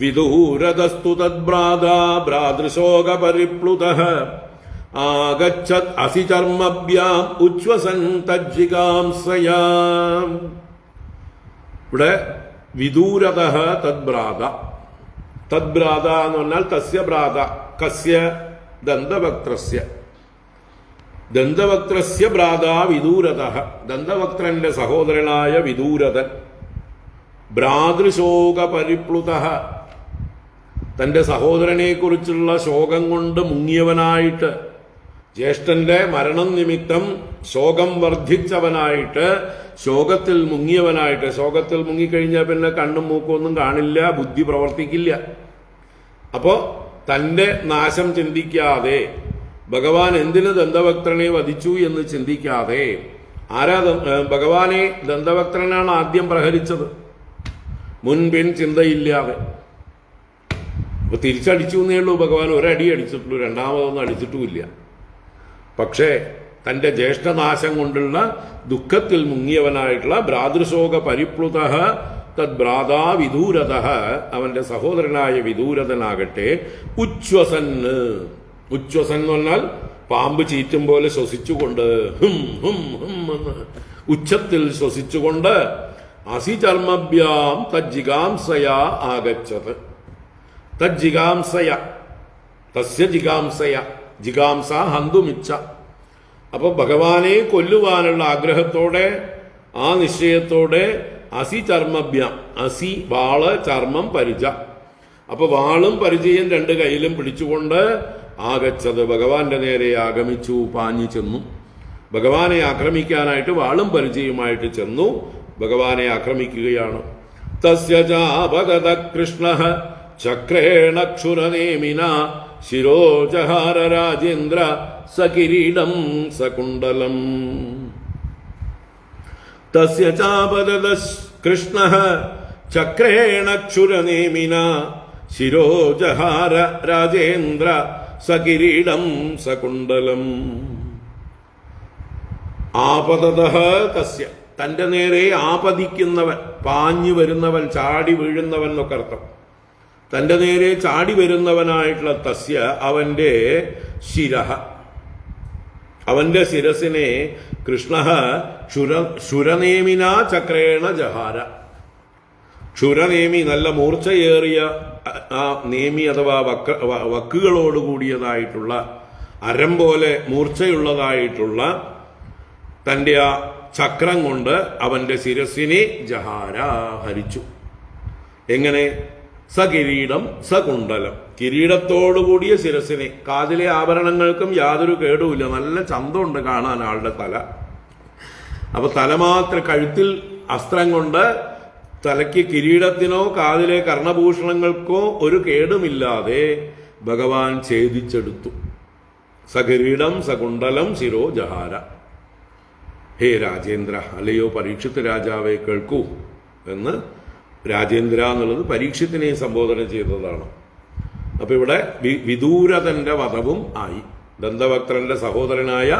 വിദൂരതസ്തു തദ്ഭ്രാതാ ഭ്രാതൃശോക പരിപ്ലുതഃ ആഗച്ഛത് അസിചർമ്മഭ്യാം ഉച്ഛ്വസൻ തജ്ജിഗാംസയാ. ഇവിടെ വിദൂരതഃ തദ്ഭ്രാത, തദ്ഭ്രാത എന്ന് പറഞ്ഞാൽ തസ്യ ഭ്രാത, കസ്യ ദന്തവക്ത്രസ്യ, ദന്തവക്ത്രസ്യ ഭ്രാത വിദൂരതഃ, ദന്തവക്ത്രന്റെ സഹോദരനായ വിദൂരതൻ. ഭ്രാതൃശോക പരിപ്ലുതഃ, തന്റെ സഹോദരനെ കുറിച്ചുള്ള ശോകം കൊണ്ട് മുങ്ങിയവനായിട്ട്, ജ്യേഷ്ഠന്റെ മരണം നിമിത്തം ശോകം വർദ്ധിച്ചവനായിട്ട്, ശോകത്തിൽ മുങ്ങിയവനായിട്ട്. ശോകത്തിൽ മുങ്ങിക്കഴിഞ്ഞാൽ പിന്നെ കണ്ണും മൂക്കും ഒന്നും കാണില്ല, ബുദ്ധി പ്രവർത്തിക്കില്ല. അപ്പോ തന്റെ നാശം ചിന്തിക്കാതെ, ഭഗവാൻ എന്തിന് ദന്തവക്ത്രനെ വധിച്ചു എന്ന് ചിന്തിക്കാതെ, ഭഗവാനെ ദന്തവക്ത്രനാണ് ആദ്യം പ്രഹരിച്ചത്, മുൻപിൻ ചിന്തയില്ലാതെ. അപ്പൊ തിരിച്ചടിച്ചു എന്നേ ഉള്ളൂ. ഭഗവാൻ ഒരടി അടിച്ചിട്ടുള്ളൂ, രണ്ടാമതൊന്നും അടിച്ചിട്ടുമില്ല. പക്ഷേ തന്റെ ജ്യേഷ്ഠനാശം കൊണ്ടുള്ള ദുഃഖത്തിൽ മുങ്ങിയവനായിട്ടുള്ള ഭ്രാതൃശോക പരിപ്ലുതഃ തദ്ഭ്രാതാ വിദൂരതഃ, അവന്റെ സഹോദരനായ വിദൂരതനാകട്ടെ ഉച്ഛ്വസൻ, ഉച്ഛ്വസൻ എന്ന് പറഞ്ഞാൽ പാമ്പ് ചീറ്റും പോലെ ശ്വസിച്ചുകൊണ്ട്, ഹും ഹും ഹും എന്ന് ഉച്ചത്തിൽ ശ്വസിച്ചുകൊണ്ട്, അസിചർമ്മഭ്യാം തജ്ജിഗാംസയാ ആഗച്ഛത്. തജ്ജിഗാംസയ, തസ്യ ജിഗാംസയ, ജിഗാംസ ഹന്തുമിച്ഛ. അപ്പൊ ഭഗവാനെ കൊല്ലുവാനുള്ള ആഗ്രഹത്തോടെ, ആ നിശ്ചയത്തോടെ, അസി ചർമ്മഭ്യാം, അസി വാള്, ചർമ്മം പരിച. അപ്പൊ വാളും പരിചയം രണ്ട് കയ്യിലും പിടിച്ചുകൊണ്ട് ആഗച്ഛത്, ഭഗവാന്റെ നേരെ ആഗമിച്ചു, പാഞ്ഞു ചെന്നു. ഭഗവാനെ ആക്രമിക്കാനായിട്ട് വാളും പരിചയമായിട്ട് ചെന്നു, ഭഗവാനെ ആക്രമിക്കുകയാണ്. തസ്യ ചാപഗത കൃഷ്ണഃ ചക്രേണ ക്ഷുരനേമിന ശിരോജഹാര രാജേന്ദ്ര സകിരീടം സകുണ്ടലം. തസ്യ ചാപഗത കൃഷ്ണഃ ചക്രേണ ക്ഷുരനേമിന ശിരോജഹാര രാജേന്ദ്ര സകിരീടം സകുണ്ടലം. ആപതതഃ തസ്യ, തന്റെ നേരെ ആപതിക്കുന്നവൻ, പാഞ്ഞു വരുന്നവൻ, ചാടി വീഴുന്നവൻ എന്നൊക്കെ അർത്ഥം. തന്റെ നേരെ ചാടി വരുന്നവനായിട്ടുള്ള തസ്യ, അവന്റെ ശിരഃ, അവന്റെ ശിരസിനെ കൃഷ്ണ ശുരനേമിനാ ചക്രേണ ജഹാര. ക്ഷുരനേമി, നല്ല മൂർച്ചയേറിയ ആ നേമി അഥവാ വക്കുകളോടുകൂടിയതായിട്ടുള്ള, അരം പോലെ മൂർച്ചയുള്ളതായിട്ടുള്ള തന്റെ ആ ചക്രം കൊണ്ട് അവന്റെ ശിരസിനെ ജഹാര, ഹരിച്ചു. എങ്ങനെ? സകിരീടം സകുണ്ടലം, കിരീടത്തോടുകൂടിയ ശിരസിനെ. കാതിലെ ആഭരണങ്ങൾക്കും യാതൊരു കേടുമില്ല, നല്ല ചന്തമുണ്ട് കാണാൻ ആളുടെ തല. അപ്പൊ തല മാത്രം, കഴുത്തിൽ അസ്ത്രം കൊണ്ട് തലയ്ക്ക് കിരീടത്തിനോ കാതിലെ കർണഭൂഷണങ്ങൾക്കോ ഒരു കേടുമില്ലാതെ ഭഗവാൻ ഛേദിച്ചെടുത്തു. സകിരീടം സകുണ്ടലം ശിരോ ജഹാര. ഹേ രാജേന്ദ്ര, അല്ലയോ പരീക്ഷിത്ത് രാജാവെ കേൾക്കൂ എന്ന് രാജേന്ദ്ര എന്നുള്ളത് പരീക്ഷത്തിനെ സംബോധന ചെയ്തതാണ്. അപ്പൊ ഇവിടെ വിദൂരതന്റെ വധവും ആയി. ദന്തവക്ത്രന്റെ സഹോദരനായ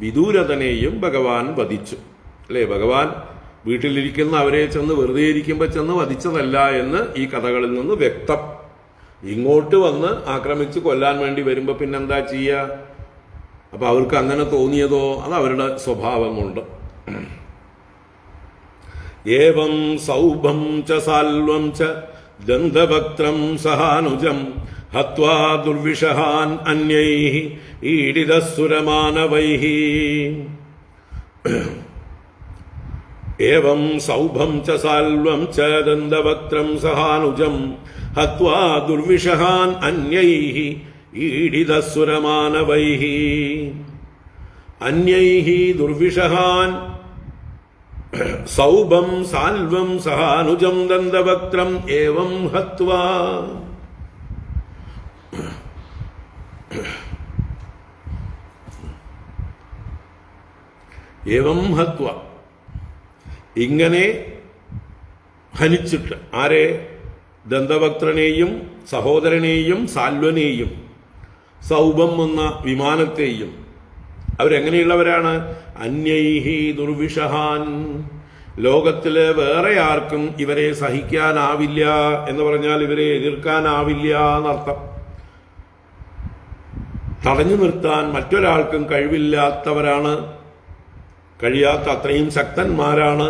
വിദൂരതനെയും ഭഗവാൻ വധിച്ചു. അല്ലേ? ഭഗവാൻ വീട്ടിലിരിക്കുന്ന അവരെ ചെന്ന് വെറുതെ ഇരിക്കുമ്പോൾ ചെന്ന് വധിച്ചതല്ല എന്ന് ഈ കഥകളിൽ നിന്ന് വ്യക്തം. ഇങ്ങോട്ട് വന്ന് ആക്രമിച്ച് കൊല്ലാൻ വേണ്ടി വരുമ്പോ പിന്നെന്താ ചെയ്യുക? അപ്പൊ അവർക്ക് അങ്ങനെ തോന്നിയതോ? അത് അവരുടെ സ്വഭാവം കൊണ്ട്. ഏവം സൗഭം ച സാൽവം ച ദന്തവക്ത്രം സഹാനുജം ഹത്വാ ദുർവിഷഹാൻ അന്യൈഃ ഈഡിതസുരമാനവൈഃ. ഏവം സൗഭം ച സാൽവം ച ദന്തവക്ത്രം സഹാനുജം ഹത്വാ ദുർവിഷഹാൻ അന്യൈഃ ഈഡിതസുരമാനവൈഃ. അന്യൈഃ ദുർവിഷഹാൻ സൗഭം സാൽവം സഹാനുജം ദന്തവക്ത്രം ഏവം ഹത്വാ. ഏവം ഹത്വ, ഇങ്ങനെ ഹനിച്ചിട്ട്. ആരെ? ദന്തവക്ത്രനെയും സഹോദരനെയും സാൽവനെയും സൗഭം എന്ന വിമാനത്തെയും. അവരെങ്ങനെയുള്ളവരാണ്? അന്യൈഹി ദുർവിഷഹാൻ, ലോകത്തില് വേറെ ആർക്കും ഇവരെ സഹിക്കാനാവില്ല എന്ന് പറഞ്ഞാൽ ഇവരെ എതിർക്കാനാവില്ല എന്നർത്ഥം. തടഞ്ഞു നിർത്താൻ മറ്റൊരാൾക്കും കഴിവില്ലാത്തവരാണ്, കഴിയാത്ത അത്രയും ശക്തന്മാരാണ്.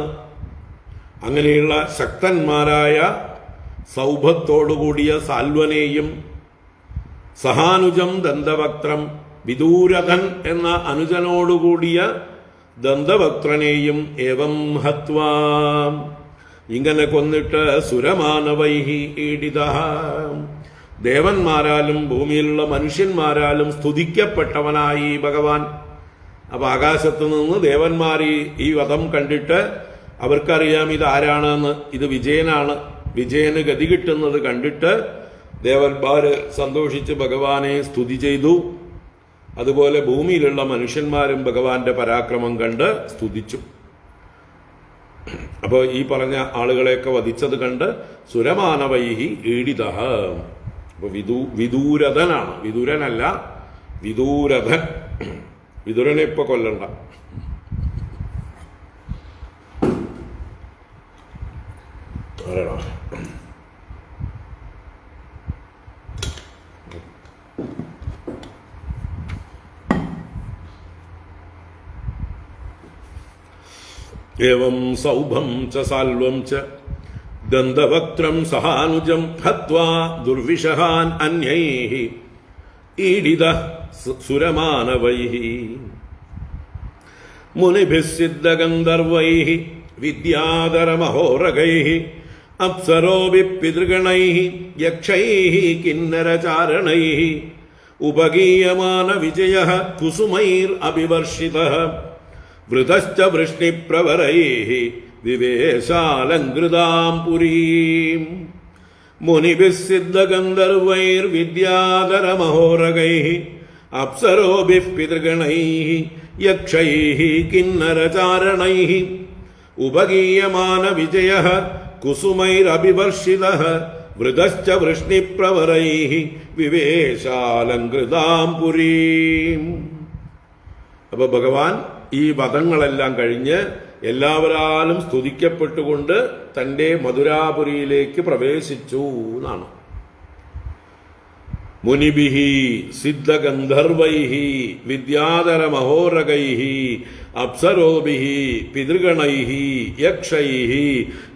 അങ്ങനെയുള്ള ശക്തന്മാരായ സൗഭത്തോടുകൂടിയ സാൽവനെയും സഹാനുജം ദന്തവക്ത്രം, വിദൂരഥൻ എന്ന അനുജനോടുകൂടിയ ദന്തവക്ത്രനെയും ഏവം ഹത്വാ, ഇങ്ങനെ കൊന്നിട്ട് സുരമാനവൈഹി ഈഡിത, ദേവന്മാരാലും ഭൂമിയിലുള്ള മനുഷ്യന്മാരാലും സ്തുതിക്കപ്പെട്ടവനായി ഭഗവാൻ. അപ്പൊ ആകാശത്ത് നിന്ന് ദേവന്മാർ ഈ വധം കണ്ടിട്ട് അവർക്കറിയാം ഇത് ആരാണെന്ന്, ഇത് വിജയനാണ്. വിജയന് ഗതി കിട്ടുന്നത് കണ്ടിട്ട് ദേവന്മാര് സന്തോഷിച്ച് ഭഗവാനെ സ്തുതി ചെയ്തു. അതുപോലെ ഭൂമിയിലുള്ള മനുഷ്യന്മാരും ഭഗവാന്റെ പരാക്രമം കണ്ട് സ്തുതിച്ചു. അപ്പോൾ ഈ പറഞ്ഞ ആളുകളെയൊക്കെ വധിച്ചത് കണ്ട് സുരമാനവൈഹി ഈഡിത. അപ്പൊ വിദൂരഥനാണ്, വിദൂരനല്ല, വിദൂരഥൻ. വിദുരനെ ഇപ്പൊ കൊല്ലണ്ട. ഏവം സൗഭം ച സാൽവം ച ദന്തവക്ത്രം സഹാനുജം ഹത്വാ ദുർവിഷഹാൻ അന്യൈഃ ഈഡിത സുരമാനവൈഃ. മുനിഭിഃ സിദ്ധഗന്ധർവൈഃ വിദ്യാധരമഹോരഗൈഃ അപ്സരോഭിഃ പിതൃഗണൈഃ യക്ഷൈഃ കിന്നരചാരണൈഃ ഉപഗീയമാന വിജയഃ കുസുമൈരഭിവർഷിതഃ വൃതശ്ച വൃഷ്ണിപ്രവരൈഃ വിവേശാലങ്കൃതാം പുരീം. മുനിഭിഃ സിദ്ധഗന്ധർവൈർവിദ്യാധരമഹോരഗൈഃ അപ്സരോഭിഃ പിതൃഗണൈഃ യക്ഷൈഃ കിന്നരചാരണൈഃ ഉപഗീയമാന വിജയഃ കുസുമൈരഭിവർഷിതഃ വൃതശ്ച വൃഷ്ണിപ്രവരൈഃ വിവേശാലങ്കൃതാം പുരീം. അപ്പൊ ഭഗവാൻ ഈ വധങ്ങളെല്ലാം കഴിഞ്ഞ് എല്ലാവരാലും സ്തുതിക്കപ്പെട്ടുകൊണ്ട് തന്റെ മധുരാപുരിയിലേക്ക് പ്രവേശിച്ചു എന്നാണ്. മുനിഭിഃ സിദ്ധഗന്ധർവൈഃ വിദ്യാധരമഹോരഗൈഃ അപ്സരോഭിഃ പിതൃഗണൈഃ യക്ഷൈഃ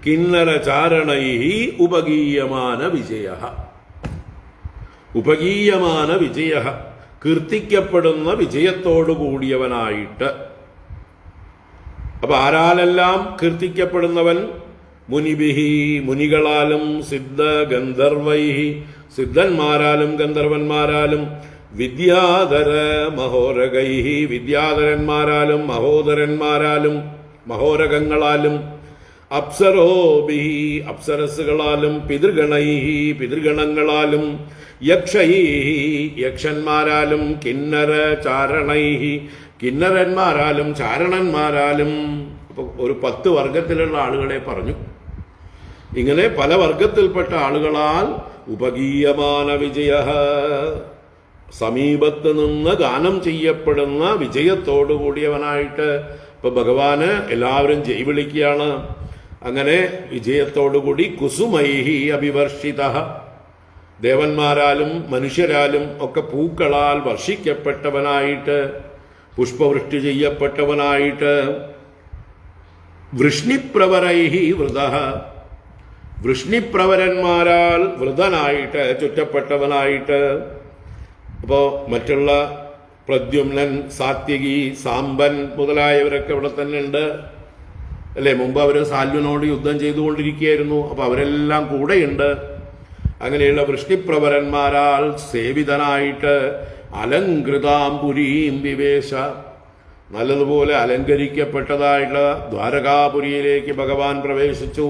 കിന്നരചാരണൈഃ ഉപഗീയമാന വിജയഃ. ഉപഗീയമാന വിജയഃ, കീർത്തിക്കപ്പെടുന്ന വിജയത്തോടു കൂടിയവനായിട്ട്. അപ്പൊ ആരാലെല്ലാം കീർത്തിക്കപ്പെടുന്നവൻ? മുനിഭിഃ, മുനികളാലും, സിദ്ധ ഗന്ധർവൈഃ, സിദ്ധന്മാരാലും ഗന്ധർവന്മാരാലും, വിദ്യാധര മഹോരഗൈഃ, വിദ്യാധരന്മാരാലും മഹോദരന്മാരാലും മഹോരഗങ്ങളാലും, അപ്സരോഭിഃ, അപ്സരസുകളാലും, പിതൃഗണൈഃ, പിതൃഗണങ്ങളാലും, യക്ഷൈഃ, യക്ഷന്മാരാലും, കിന്നര ചാരണൈഃ, കിന്നരന്മാരാലും ചാരണന്മാരാലും. അപ്പൊ ഒരു 10 വർഗത്തിലുള്ള ആളുകളെ പറഞ്ഞു. ഇങ്ങനെ പല വർഗത്തിൽപ്പെട്ട ആളുകളാൽ ഉപഗീയമാന വിജയഃ, സമീപത്ത് നിന്ന് ഗാനം ചെയ്യപ്പെടുന്ന വിജയത്തോടു കൂടിയവനായിട്ട്. ഇപ്പൊ ഭഗവാന് എല്ലാവരും ജയ് വിളിക്കുകയാണ്. അങ്ങനെ വിജയത്തോടുകൂടി കുസുമൈഃ അഭിവർഷിതഃ, ദേവന്മാരാലും മനുഷ്യരാലും ഒക്കെ പൂക്കളാൽ വർഷിക്കപ്പെട്ടവനായിട്ട്, പുഷ്പവൃഷ്ടി ചെയ്യപ്പെട്ടവനായിട്ട്. വൃഷ്ണിപ്രവരൈഃ വൃതഃ, വൃഷ്ണിപ്രവരന്മാരാൽ വൃതനായിട്ട്, ചുറ്റപ്പെട്ടവനായിട്ട്. അപ്പോ മറ്റുള്ള പ്രദ്യുമ്നൻ, സാത്യകി, സാമ്പൻ മുതലായവരൊക്കെ ഇവിടെ തന്നെ ഉണ്ട് അല്ലെ. മുമ്പ് അവർ സാല്വനോട് യുദ്ധം ചെയ്തുകൊണ്ടിരിക്കുകയായിരുന്നു. അപ്പൊ അവരെല്ലാം കൂടെയുണ്ട്. അങ്ങനെയുള്ള വൃഷ്ണിപ്രവരന്മാരാൽ സേവിതനായിട്ട് അലങ്കൃതാം പുരീം വിവേശ, നല്ലതുപോലെ അലങ്കരിക്കപ്പെട്ടതായിട്ട് ദ്വാരകാപുരിയിലേക്ക് ഭഗവാൻ പ്രവേശിച്ചു.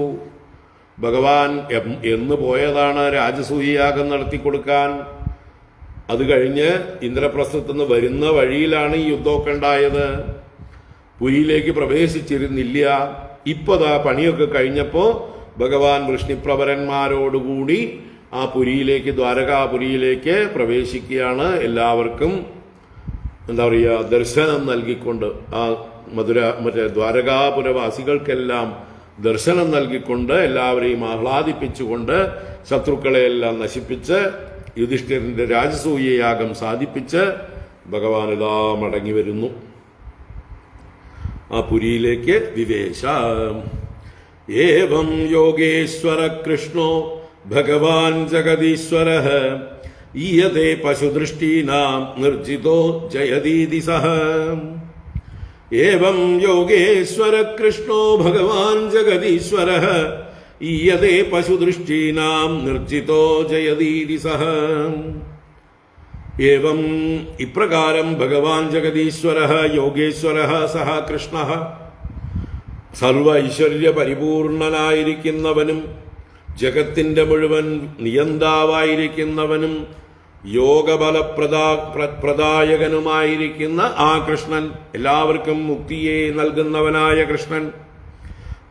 ഭഗവാൻ എന്ന് പോയതാണ് രാജസൂയയാഗം നടത്തിക്കൊടുക്കാൻ. അത് കഴിഞ്ഞ് ഇന്ദ്രപ്രസ്ഥത്തു നിന്ന് വരുന്ന വഴിയിലാണ് ഈ യുദ്ധമൊക്കെ ഉണ്ടായത്. പുരിയിലേക്ക് പ്രവേശിച്ചിരുന്നില്ല. ഇപ്പതാ പണിയൊക്കെ കഴിഞ്ഞപ്പോ ഭഗവാൻ വൃഷ്ണിപ്രവരന്മാരോടുകൂടി ആ പുരിയിലേക്ക്, ദ്വാരകാപുരിയിലേക്ക് പ്രവേശിക്കുകയാണ്. എല്ലാവർക്കും എന്താ പറയുക, ദർശനം നൽകിക്കൊണ്ട്, ആ മറ്റേ ദ്വാരകാപുരവാസികൾക്കെല്ലാം ദർശനം നൽകിക്കൊണ്ട്, എല്ലാവരെയും ആഹ്ലാദിപ്പിച്ചുകൊണ്ട്, ശത്രുക്കളെയെല്ലാം നശിപ്പിച്ച് യുധിഷ്ഠിരന്റെ രാജസൂയയാഗം സാധിപ്പിച്ച് ഭഗവാൻ ഇതാ മടങ്ങി വരുന്നു ആ പുരിയിലേക്ക്. വിവേശ ഏവം യോഗേശ്വര കൃഷ്ണോ ഭഗവാൻ ജഗദീശ്വരഃ ഈയതേ പശുദൃഷ്ടീനാം നിർജിതോ ജയതീതി സഹ. ഏവം യോഗേശ്വര കൃഷ്ണോ ഭഗവാൻ ജഗദീശ്വരഃ ഈയതേ പശുദൃഷ്ടീനാം നിർജിതോ ജയതീതി സഹ. ഏവം ഇപ്രകാരം ഭഗവാൻ ജഗദീശ്വരഃ യോഗേശ്വരഃ സഹ കൃഷ്ണഃ, സർവ ഐശ്വര്യ പരിപൂർണനായിരിക്കുന്നവനും ജഗത്തിന്റെ മുഴുവൻ നിയന്താവായിരിക്കുന്നവനും യോഗബലപ്രദായകനുമായിരിക്കുന്ന ആ കൃഷ്ണൻ, എല്ലാവർക്കും മുക്തിയെ നൽകുന്നവനായ കൃഷ്ണൻ.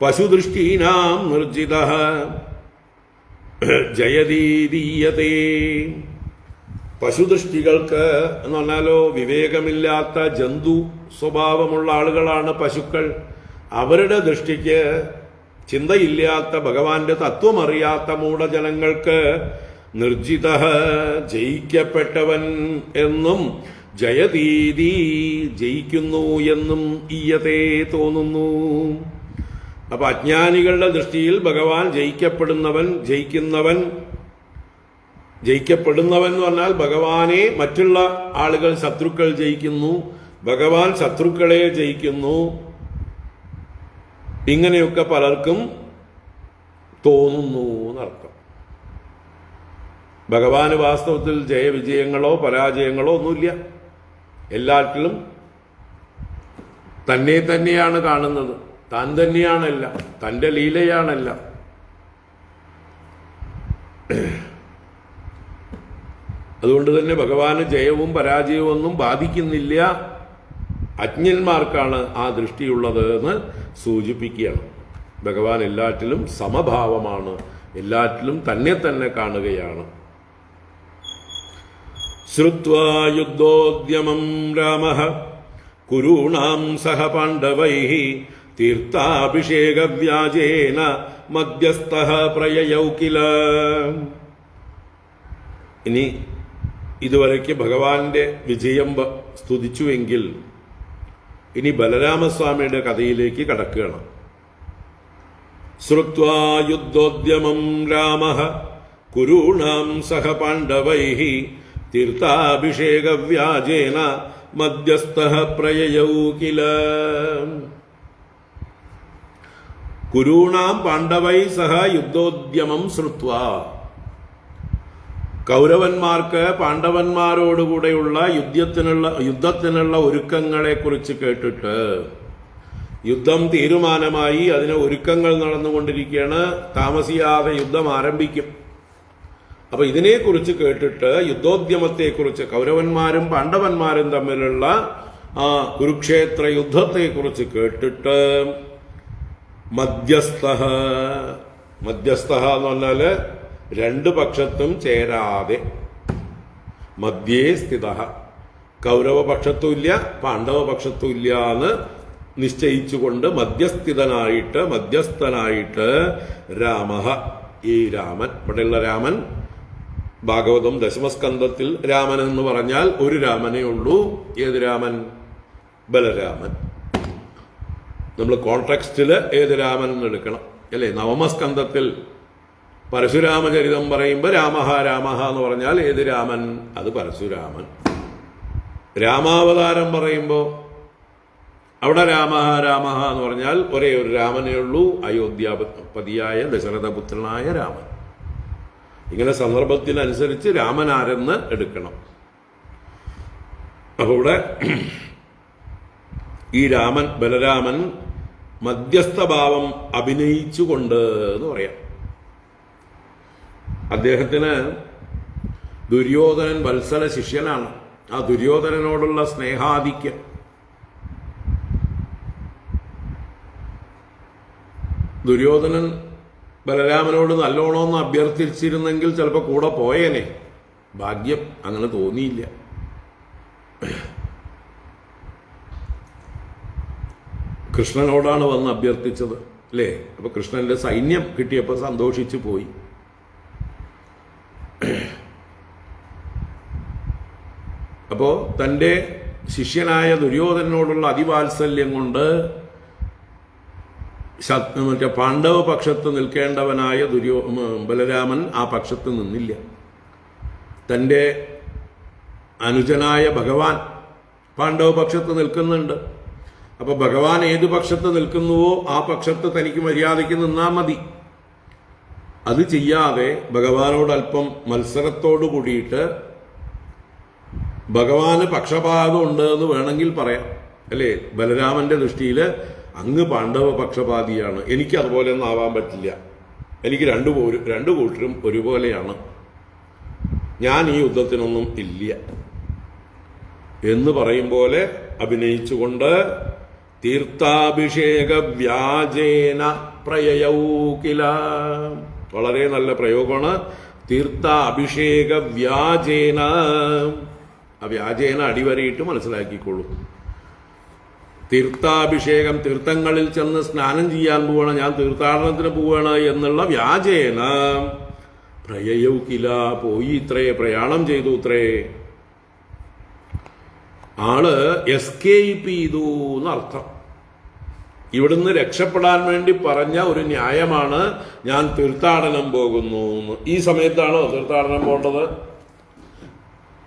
പശുദൃഷ്ടീനാം നിർജിതഃ ജയതീതീയതേ, പശുദൃഷ്ടികൾക്ക് എന്ന് പറഞ്ഞാലോ വിവേകമില്ലാത്ത ജന്തു സ്വഭാവമുള്ള ആളുകളാണ് പശുക്കൾ. അവരുടെ ദൃഷ്ടിക്ക് ചിന്തയില്ലാത്ത, ഭഗവാന്റെ തത്വമറിയാത്ത മൂഢജനങ്ങൾക്ക് നിർജിതഃ ജയിക്കപ്പെട്ടവൻ എന്നും, ജയതീതി ജയിക്കുന്നു എന്നും ഈയതേ തോന്നുന്നു. അപ്പൊ അജ്ഞാനികളുടെ ദൃഷ്ടിയിൽ ഭഗവാൻ ജയിക്കപ്പെടുന്നവൻ എന്ന് പറഞ്ഞാൽ ഭഗവാനെ മറ്റുള്ള ആളുകൾ, ശത്രുക്കൾ ജയിക്കുന്നു, ഭഗവാൻ ശത്രുക്കളെ ജയിക്കുന്നു. ഇങ്ങനെയൊക്കെ പലർക്കും തോന്നുന്നു എന്നർത്ഥം. ഭഗവാന് വാസ്തവത്തിൽ ജയവിജയങ്ങളോ പരാജയങ്ങളോ ഒന്നുമില്ല. എല്ലാറ്റിലും തന്നെയാണ് കാണുന്നത്. താൻ തന്നെയാണല്ല, തന്റെ ലീലയാണല്ല. അതുകൊണ്ട് തന്നെ ഭഗവാന് ജയവും പരാജയവും ഒന്നും ബാധിക്കുന്നില്ല. അജ്ഞന്മാർക്കാണ് ആ ദൃഷ്ടിയുള്ളത് എന്ന് സൂചിപ്പിക്കുകയാണ്. ഭഗവാൻ എല്ലാറ്റിലും സമഭാവമാണ് എല്ലാറ്റിലും തന്നെ തന്നെ കാണുകയാണ്. ശ്രുത്വാ യുദ്ധോദ്യമം രാമഃ കുരൂണാം സഹ പാണ്ഡവൈഃ തീർത്ഥാഭിഷേകവ്യാജേന മധ്യസ്ഥഃ പ്രയയൗ കില. ഇനി ഇതുവരയ്ക്ക് ഭഗവാന്റെ വിജയം സ്തുതിച്ചുവെങ്കിൽ ഇനി ബലരാമസ്വാമിയുടെ കഥയിലേക്ക് കടക്കുകയാണ്. ശ്രുത്വാ യുദ്ധോദ്യമം രാമഃ കുരൂണാം സഹ പാണ്ഡവൈഃ തീർത്ഥാഭിഷേകവ്യാജേന മധ്യസ്ഥഃ പ്രയയൗ കില. കുരൂണാം പാണ്ഡവൈ സഹ യുദ്ധോദ്യമം ശ്രുത്വാ. കൗരവന്മാർക്ക് പാണ്ഡവന്മാരോടുകൂടെയുള്ള യുദ്ധത്തിനുള്ള ഒരുക്കങ്ങളെ കുറിച്ച് കേട്ടിട്ട് യുദ്ധം തീരുമാനമായി, അതിന് ഒരുക്കങ്ങൾ നടന്നുകൊണ്ടിരിക്കുകയാണ്. താമസിയാതെ യുദ്ധം ആരംഭിക്കും. അപ്പൊ ഇതിനെക്കുറിച്ച് കേട്ടിട്ട്, യുദ്ധോദ്യമത്തെക്കുറിച്ച്, കൗരവന്മാരും പാണ്ഡവന്മാരും തമ്മിലുള്ള കുരുക്ഷേത്ര യുദ്ധത്തെക്കുറിച്ച് കേട്ടിട്ട് മധ്യസ്ഥഃ എന്ന് പറഞ്ഞാല് രണ്ടു പക്ഷത്തും ചേരാതെ, മധ്യേ സ്ഥിതഃ, കൗരവപക്ഷത്തുമില്ല പാണ്ഡവപക്ഷത്തുമില്ല എന്ന് നിശ്ചയിച്ചുകൊണ്ട് മധ്യസ്ഥനായിട്ട് രാമഃ, ഈ രാമൻ, ഇവിടെയുള്ള രാമൻ ഭാഗവതം ദശമസ്കന്ധത്തിൽ രാമൻ എന്ന് പറഞ്ഞാൽ ഒരു രാമനേ ഉള്ളൂ. ഏത് രാമൻ? ബലരാമൻ. നമ്മൾ കോൺടെക്സ്റ്റില് ഏത് രാമൻ എന്ന് എടുക്കണം അല്ലേ? നവമസ്കന്ധത്തിൽ പരശുരാമചരിതം പറയുമ്പോൾ രാമഃ എന്ന് പറഞ്ഞാൽ ഏത് രാമൻ? അത് പരശുരാമൻ. രാമാവതാരം പറയുമ്പോൾ അവിടെ രാമഃ എന്ന് പറഞ്ഞാൽ ഒരേ ഒരു രാമനേ ഉള്ളൂ, അയോധ്യാപതിയായ ദശരഥപുത്രനായ രാമൻ. ഇങ്ങനെ സന്ദർഭത്തിനനുസരിച്ച് രാമൻ ആരെന്ന് എടുക്കണം. അപ്പൊ ഇവിടെ ഈ രാമൻ, ബലരാമൻ മധ്യസ്ഥഭാവം അഭിനയിച്ചുകൊണ്ട് എന്ന് പറയാം. അദ്ദേഹത്തിന് ദുര്യോധനൻ വത്സല ശിഷ്യനാണ്. ആ ദുര്യോധനനോടുള്ള സ്നേഹാധിക്യം, ദുര്യോധനൻ ബലരാമനോട് നല്ലോണമെന്ന് അഭ്യർത്ഥിച്ചിരുന്നെങ്കിൽ ചിലപ്പോൾ കൂടെ പോയേനെ. ഭാഗ്യം അങ്ങനെ തോന്നിയില്ല. കൃഷ്ണനോടാണ് വന്ന് അഭ്യർത്ഥിച്ചത് അല്ലേ? അപ്പൊ കൃഷ്ണന്റെ സൈന്യം കിട്ടിയപ്പോൾ സന്തോഷിച്ചു പോയി. അപ്പോ തന്റെ ശിഷ്യനായ ദുര്യോധനോടുള്ള അതിവാത്സല്യം കൊണ്ട് മറ്റേ പാണ്ഡവ പക്ഷത്ത് നിൽക്കേണ്ടവനായ ബലരാമൻ ആ പക്ഷത്ത് നിന്നില്ല. തന്റെ അനുജനായ ഭഗവാൻ പാണ്ഡവ പക്ഷത്ത് നിൽക്കുന്നുണ്ട്. അപ്പൊ ഭഗവാൻ ഏതു പക്ഷത്ത് നിൽക്കുന്നുവോ ആ പക്ഷത്ത് തനിക്ക് മര്യാദയ്ക്ക് നിന്നാൽ മതി. അത് ചെയ്യാതെ ഭഗവാനോട് അല്പം മത്സരത്തോടു കൂടിയിട്ട്, ഭഗവാന് പക്ഷപാതമുണ്ട് എന്ന് വേണമെങ്കിൽ പറയാം അല്ലേ? ബലരാമന്റെ ദൃഷ്ടിയിൽ അങ്ങ് പാണ്ഡവ പക്ഷപാതിയാണ്, എനിക്ക് അതുപോലെ ഒന്നും ആവാൻ പറ്റില്ല, എനിക്ക് രണ്ടു കൂട്ടരും ഒരുപോലെയാണ്, ഞാൻ ഈ യുദ്ധത്തിനൊന്നും ഇല്ല എന്ന് പറയും പോലെ അഭിനയിച്ചുകൊണ്ട് തീർത്ഥാഭിഷേക വ്യാജേന പ്രയയൗ കില. വളരെ നല്ല പ്രയോഗമാണ്. തീർത്ഥാഭിഷേക വ്യാജേന. ആ വ്യാജേന അടിവരയിട്ട് മനസ്സിലാക്കിക്കൊള്ളൂ. തീർത്ഥാഭിഷേകം, തീർത്ഥങ്ങളിൽ ചെന്ന് സ്നാനം ചെയ്യാൻ പോവാണ്, ഞാൻ തീർത്ഥാടനത്തിന് പോവാണ് എന്നുള്ള വ്യാജേന പ്രയയൗ കില. പോയി ഇത്രേ, പ്രയാണം ചെയ്തു ഇത്രേ. ആള് എസ്കേപ്പ് ചെയ്തു എന്നർത്ഥം. ഇവിടുന്ന് രക്ഷപ്പെടാൻ വേണ്ടി പറഞ്ഞ ഒരു ന്യായമാണ് ഞാൻ തീർത്ഥാടനം പോകുന്നു എന്ന്. ഈ സമയത്താണോ തീർത്ഥാടനം പോകേണ്ടത്?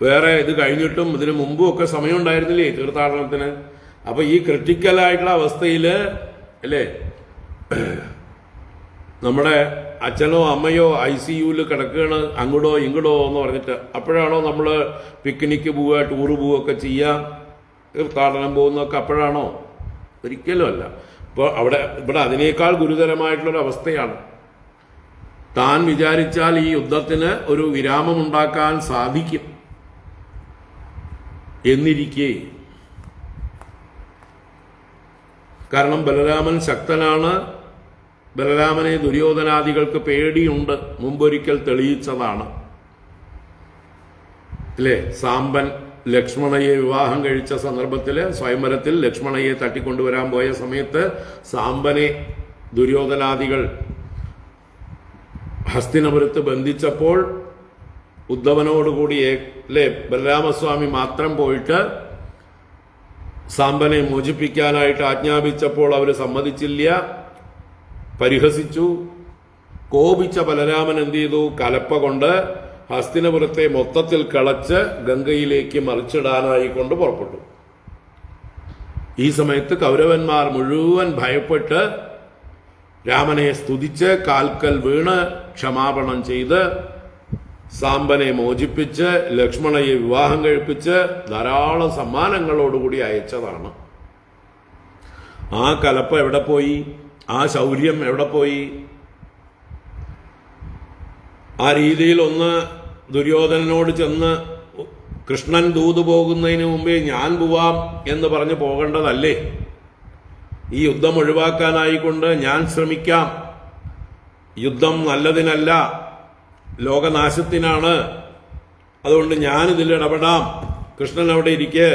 വേറെ ഇത് കഴിഞ്ഞിട്ടും ഇതിനു മുമ്പും ഒക്കെ സമയം ഉണ്ടായിരുന്നില്ലേ തീർത്ഥാടനത്തിന്? അപ്പൊ ഈ ക്രിട്ടിക്കലായിട്ടുള്ള അവസ്ഥയില് അല്ലേ, നമ്മുടെ അച്ഛനോ അമ്മയോ ICUവിൽ കിടക്കുകയാണ്, അങ്ങോട്ടോ ഇങ്ങോട്ടോ എന്ന് പറഞ്ഞിട്ട്, അപ്പോഴാണോ നമ്മൾ പിക്നിക്ക് പോവുക, ടൂറ് പോവുകയൊക്കെ ചെയ്യുക, തീർത്ഥാടനം പോകുന്നതൊക്കെ അപ്പോഴാണോ? ഒരിക്കലും അല്ല. ഇപ്പോൾ ഇവിടെ അതിനേക്കാൾ ഗുരുതരമായിട്ടുള്ളൊരു അവസ്ഥയാണ്. താൻ വിചാരിച്ചാൽ ഈ യുദ്ധത്തിന് ഒരു വിരാമമുണ്ടാക്കാൻ സാധിക്കും എന്നിരിക്കെ, കാരണം ബലരാമൻ ശക്തനാണ്, ബലരാമനെ ദുര്യോധനാദികൾക്ക് പേടിയുണ്ട്, മുമ്പൊരിക്കൽ തെളിയിച്ചതാണ് അല്ലേ? സാമ്പൻ ലക്ഷ്മണയെ വിവാഹം കഴിച്ച സന്ദർഭത്തില് സ്വയംവരത്തിൽ ലക്ഷ്മണയെ തട്ടിക്കൊണ്ടുവരാൻ പോയ സമയത്ത് സാമ്പനെ ദുര്യോധനാദികൾ ഹസ്തിനപുരത്ത് ബന്ധിച്ചപ്പോൾ ഉദ്ധവനോടുകൂടി അല്ലേ ബലരാമസ്വാമി മാത്രം പോയിട്ട് സാമ്പനെ മോചിപ്പിക്കാനായിട്ട് ആജ്ഞാപിച്ചപ്പോൾ അവർ സമ്മതിച്ചില്ല, പരിഹസിച്ചു. കോപിച്ച ബലരാമൻ എന്ത് ചെയ്തു? കലപ്പ കൊണ്ട് ഹസ്തിനപുരത്തെ മൊത്തത്തിൽ കളച്ച് ഗംഗയിലേക്ക് മറിച്ചിടാനായി കൊണ്ട് പുറപ്പെട്ടു. ഈ സമയത്ത് കൗരവന്മാർ മുഴുവൻ ഭയപ്പെട്ട് രാമനെ സ്തുതിച്ച് കാൽക്കൽ വീണ് ക്ഷമാപണം ചെയ്ത് സാമ്പനെ മോചിപ്പിച്ച് ലക്ഷ്മണയെ വിവാഹം കഴിപ്പിച്ച് ധാരാളം സമ്മാനങ്ങളോടുകൂടി അയച്ചതാണ്. ആ കലപ്പ എവിടെ പോയി? ആ ശൗര്യം എവിടെ പോയി? ആ രീതിയിൽ ഒന്ന് ദുര്യോധനനോട് ചെന്ന് കൃഷ്ണൻ ദൂത് പോകുന്നതിന് മുമ്പേ ഞാൻ പോവാം എന്ന് പറഞ്ഞ് പോകേണ്ടതല്ലേ? ഈ യുദ്ധം ഒഴിവാക്കാനായിക്കൊണ്ട് ഞാൻ ശ്രമിക്കാം, യുദ്ധം നല്ലതിനല്ല, ലോകനാശത്തിനാണ്, അതുകൊണ്ട് ഞാനിതിൽ ഇടപെടാം, കൃഷ്ണൻ അവിടെ ഇരിക്കെ,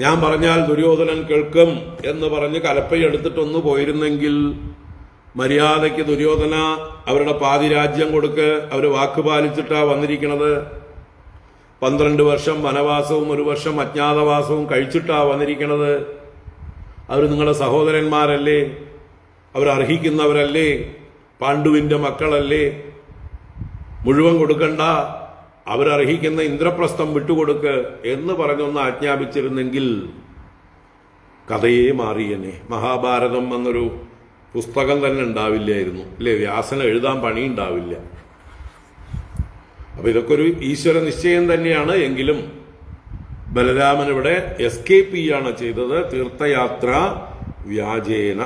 ഞാൻ പറഞ്ഞാൽ ദുര്യോധനൻ കേൾക്കും എന്ന് പറഞ്ഞ് കലപ്പയെടുത്തിട്ടൊന്ന് പോയിരുന്നെങ്കിൽ മര്യാദയ്ക്ക് ദുര്യോധന അവരുടെ പാതി രാജ്യം കൊടുക്ക്. അവർ വാക്ക് പാലിച്ചിട്ടാ വന്നിരിക്കണത്. 12 വർഷം വനവാസവും 1 വർഷം അജ്ഞാതവാസവും കഴിച്ചിട്ടാ വന്നിരിക്കണത്. അവർ നിങ്ങളുടെ സഹോദരന്മാരല്ലേ? അവരർഹിക്കുന്നവരല്ലേ? പാണ്ഡുവിന്റെ മക്കളല്ലേ? മുഴുവൻ കൊടുക്കണ്ട, അവരർഹിക്കുന്ന ഇന്ദ്രപ്രസ്ഥം വിട്ടുകൊടുക്ക് എന്ന് പറഞ്ഞൊന്ന് ആജ്ഞാപിച്ചിരുന്നെങ്കിൽ കഥയെ മാറിയനെ. മഹാഭാരതം എന്നൊരു പുസ്തകം തന്നെ ഉണ്ടാവില്ലായിരുന്നു അല്ലേ? വ്യാസന് എഴുതാൻ പണിയുണ്ടാവില്ല. അപ്പൊ ഇതൊക്കെ ഒരു ഈശ്വര നിശ്ചയം തന്നെയാണ്. എങ്കിലും ബലരാമൻ ഇവിടെ എസ്കേപ്പ് ചെയ്യാണ് ചെയ്തത്, തീർത്ഥയാത്ര വ്യാജേന.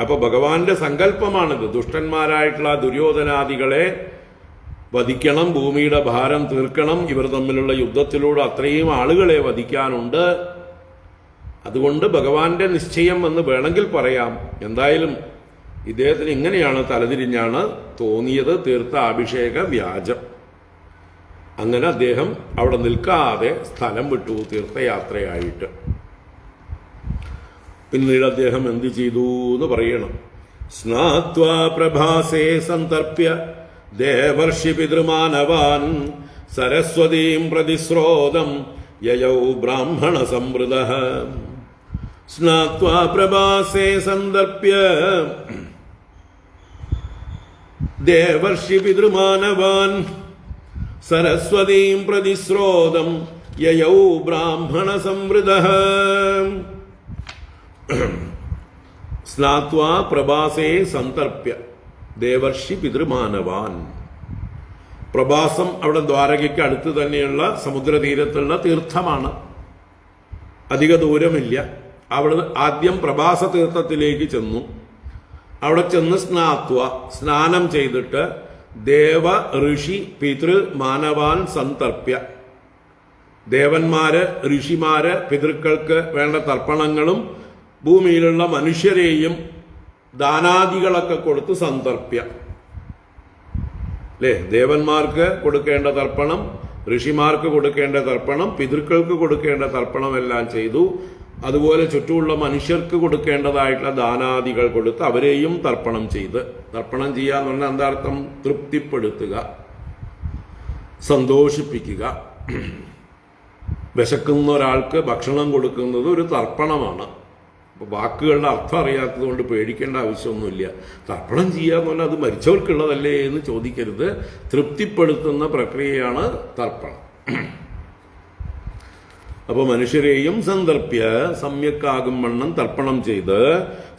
അപ്പൊ ഭഗവാന്റെ സങ്കല്പമാണിത്. ദുഷ്ടന്മാരായിട്ടുള്ള ദുര്യോധനാദികളെ വധിക്കണം, ഭൂമിയുടെ ഭാരം തീർക്കണം. ഇവർ തമ്മിലുള്ള യുദ്ധത്തിലൂടെ അത്രയും ആളുകളെ വധിക്കാനുണ്ട്. അതുകൊണ്ട് ഭഗവാന്റെ നിശ്ചയം എന്ന് വേണമെങ്കിൽ പറയാം. എന്തായാലും ഇദ്ദേഹത്തിന് ഇങ്ങനെയാണ് തലതിരിഞ്ഞാണ് തോന്നിയത്, തീർത്ഥ അഭിഷേക വ്യാജം. അങ്ങനെ അദ്ദേഹം അവിടെ നിൽക്കാതെ സ്ഥലം വിട്ടു തീർത്ഥയാത്രയായിട്ട്. പിന്നീട് അദ്ദേഹം എന്ത് ചെയ്തു എന്ന് പറയണം. സ്നാത്വാ പ്രഭാസേ സന്തർപ്യ ദേവർഷി പിതൃമാനവാൻ സരസ്വതീം പ്രതിസ്രോതം യയൗ ബ്രാഹ്മണ സംവൃതഃ. സ്നാത്വാ പ്രഭാസേ സന്തർപ്യ ദേവർഷി പിതൃമാനവാൻ സരസ്വതീം പ്രതിസ്രോതം യയൗ ബ്രാഹ്മണ സംവൃതഃ. സ്നാത്വാ പ്രഭാസേ സന്തർപ്യ ദേവർഷി പിതൃമാനവാൻ. പ്രഭാസം അവിടെ ദ്വാരകയ്ക്ക് അടുത്ത് തന്നെയുള്ള സമുദ്രതീരത്തുള്ള തീർത്ഥമാണ്, അധിക ദൂരമില്ല. അവിടെ ആദ്യം പ്രഭാസ തീർത്ഥത്തിലേക്ക് ചെന്നു. അവിടെ ചെന്ന് സ്നാനം ചെയ്തിട്ട് ദേവ ഋഷി പിതൃ മാനവാൻ സന്തർപ്യ. ദേവന്മാര് ഋഷിമാര് പിതൃക്കൾക്ക് വേണ്ട തർപ്പണങ്ങളും ഭൂമിയിലുള്ള മനുഷ്യരെയും ദാനാദികളൊക്കെ കൊടുത്ത് സന്തർപ്യ. അല്ലേ? ദേവന്മാർക്ക് കൊടുക്കേണ്ട തർപ്പണം, ഋഷിമാർക്ക് കൊടുക്കേണ്ട തർപ്പണം, പിതൃക്കൾക്ക് കൊടുക്കേണ്ട തർപ്പണം എല്ലാം ചെയ്തു. അതുപോലെ ചുറ്റുമുള്ള മനുഷ്യർക്ക് കൊടുക്കേണ്ടതായിട്ടുള്ള ദാനാദികൾ കൊടുത്ത് അവരെയും തർപ്പണം ചെയ്ത്. തർപ്പണം ചെയ്യാന്ന് പറഞ്ഞാൽ എന്താർത്ഥം? തൃപ്തിപ്പെടുത്തുക, സന്തോഷിപ്പിക്കുക. വിശക്കുന്ന ഒരാൾക്ക് ഭക്ഷണം കൊടുക്കുന്നത് ഒരു തർപ്പണമാണ്. വാക്കുകളുടെ അർത്ഥം അറിയാത്തത് കൊണ്ട് പേടിക്കേണ്ട ആവശ്യമൊന്നുമില്ല. തർപ്പണം ചെയ്യാന്ന് പറഞ്ഞാൽ അത് മരിച്ചവർക്കുള്ളതല്ലേ എന്ന് ചോദിക്കരുത്. തൃപ്തിപ്പെടുത്തുന്ന പ്രക്രിയയാണ് തർപ്പണം. അപ്പൊ മനുഷ്യരെയും സന്ദർഭ്യ സമ്യക്കാകും വണ്ണം തർപ്പണം ചെയ്ത്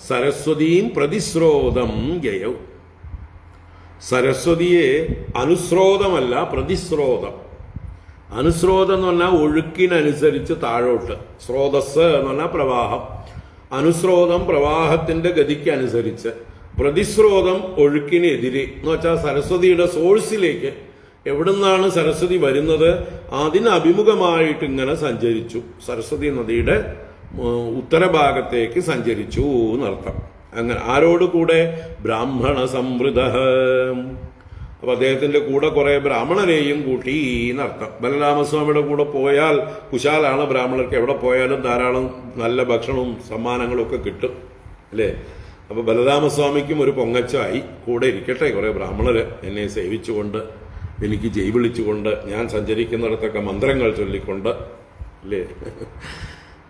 സരസ്വതീം പ്രതിസ്രോതം ഗയൗ. സരസ്വതിയെ അനുസ്രോതമല്ല, പ്രതിസ്രോതം. അനുസ്രോതം എന്ന് പറഞ്ഞാൽ ഒഴുക്കിനനുസരിച്ച് താഴോട്ട്, സ്രോതസ് എന്ന് പറഞ്ഞാൽ പ്രവാഹം, അനുസ്രോതം പ്രവാഹത്തിന്റെ ഗതിക്ക് അനുസരിച്ച്, പ്രതിസ്രോതം ഒഴുക്കിനെതിരെ എന്ന് വെച്ചാൽ സരസ്വതിയുടെ സോഴ്സിലേക്ക്, എവിടുന്നാണ് സരസ്വതി വരുന്നത് അതിന് അഭിമുഖമായിട്ട് ഇങ്ങനെ സഞ്ചരിച്ചു. സരസ്വതി നദിയുടെ ഉത്തരഭാഗത്തേക്ക് സഞ്ചരിച്ചു എന്നർത്ഥം. അങ്ങനെ ആരോട് കൂടെ? ബ്രാഹ്മണ സംവൃത. അപ്പൊ അദ്ദേഹത്തിന്റെ കൂടെ കുറെ ബ്രാഹ്മണരെയും കൂട്ടി എന്നർത്ഥം. ബലരാമസ്വാമിയുടെ കൂടെ പോയാൽ കുശാലാണ്, ബ്രാഹ്മണർക്ക് എവിടെ പോയാലും ധാരാളം നല്ല ഭക്ഷണവും സമ്മാനങ്ങളും ഒക്കെ കിട്ടും, അല്ലേ? അപ്പൊ ബലരാമസ്വാമിക്കും ഒരു പൊങ്ങച്ചായി, കൂടെ ഇരിക്കട്ടെ കുറെ ബ്രാഹ്മണര് എന്നെ സേവിച്ചുകൊണ്ട്, എനിക്ക് ജയ് വിളിച്ചുകൊണ്ട്, ഞാൻ സഞ്ചരിക്കുന്നിടത്തൊക്കെ മന്ത്രങ്ങൾ ചൊല്ലിക്കൊണ്ട്, അല്ലേ?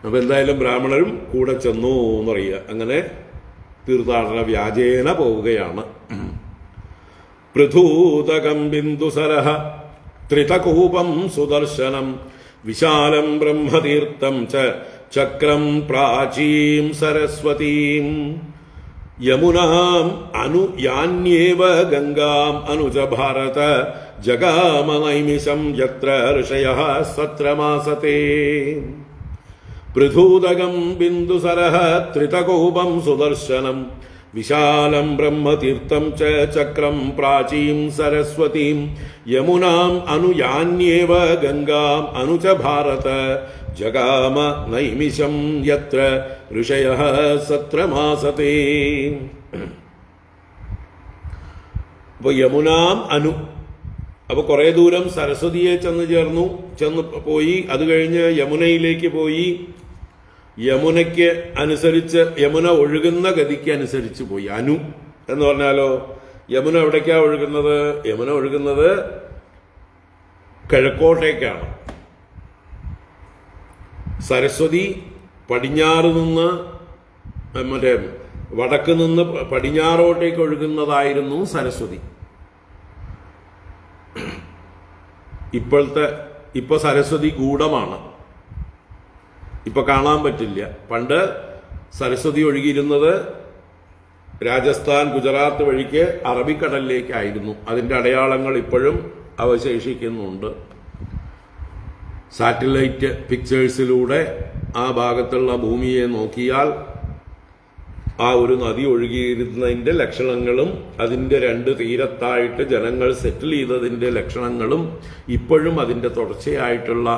അപ്പൊ എന്തായാലും ബ്രാഹ്മണരും കൂടെ ചെന്നു എന്നറിയുക. അങ്ങനെ തീർത്ഥാടന വ്യാജേന പോവുകയാണ്. പൃഥൂതകം ബിന്ദുസരഃ ത്രിതകൂപം സുദർശനം വിശാലം ബ്രഹ്മതീർത്ഥം ചക്രം പ്രാചീം സരസ്വതീം യമുനാം അനുയാന്യേവ ഗംഗാം അനുജ ഭാരത ജഗാമ നൈമിഷം യത്ര ഋഷയഃ സത്രമാസതേ. പൃഥൂതകം ബിന്ദുസരഃ ത്രിതകൂപം സുദർശനം വിശാലം ബ്രഹ്മതീർത്ഥം ചക്രം പ്രാചീം സരസ്വതീം യമുനാം അനുയാന്യേവ ഗംഗാം അനുജ ഭാരത ജഗാമ നൈമിഷം യത്ര ഋഷയഃ സത്രമാസതേ. അപ്പൊ യമുനാം അനു, അപ്പൊ കുറെ ദൂരം സരസ്വതിയെ ചെന്ന് പോയി. അത് കഴിഞ്ഞ് യമുനയിലേക്ക് പോയി. യമുനയ്ക്ക് അനുസരിച്ച്, യമുന ഒഴുകുന്ന ഗതിക്ക് അനുസരിച്ച് പോയി. അനു എന്ന് പറഞ്ഞാലോ, യമുന എവിടേക്കാ ഒഴുകുന്നത്? യമുന ഒഴുകുന്നത് കിഴക്കോട്ടേക്കാണ്. സരസ്വതി പടിഞ്ഞാറ് നിന്ന്, മറ്റേ വടക്ക് നിന്ന് പടിഞ്ഞാറോട്ടേക്ക് ഒഴുകുന്നതായിരുന്നു സരസ്വതി. ഇപ്പൊ സരസ്വതി ഗൂഢമാണ്, ഇപ്പൊ കാണാൻ പറ്റില്ല. പണ്ട് സരസ്വതി ഒഴുകിയിരുന്നത് രാജസ്ഥാൻ, ഗുജറാത്ത് വഴിക്ക് അറബിക്കടലിലേക്കായിരുന്നു. അതിന്റെ അടയാളങ്ങൾ ഇപ്പോഴും അവശേഷിക്കുന്നുണ്ട്. സാറ്റലൈറ്റ് പിക്ചേഴ്സിലൂടെ ആ ഭാഗത്തുള്ള ഭൂമിയെ നോക്കിയാൽ ആ ഒരു നദി ഒഴുകിയിരുന്നതിന്റെ ലക്ഷണങ്ങളും അതിന്റെ രണ്ട് തീരത്തായിട്ട് ജനങ്ങൾ സെറ്റിൽ ചെയ്തതിന്റെ ലക്ഷണങ്ങളും ഇപ്പോഴും അതിന്റെ തുടർച്ചയായിട്ടുള്ള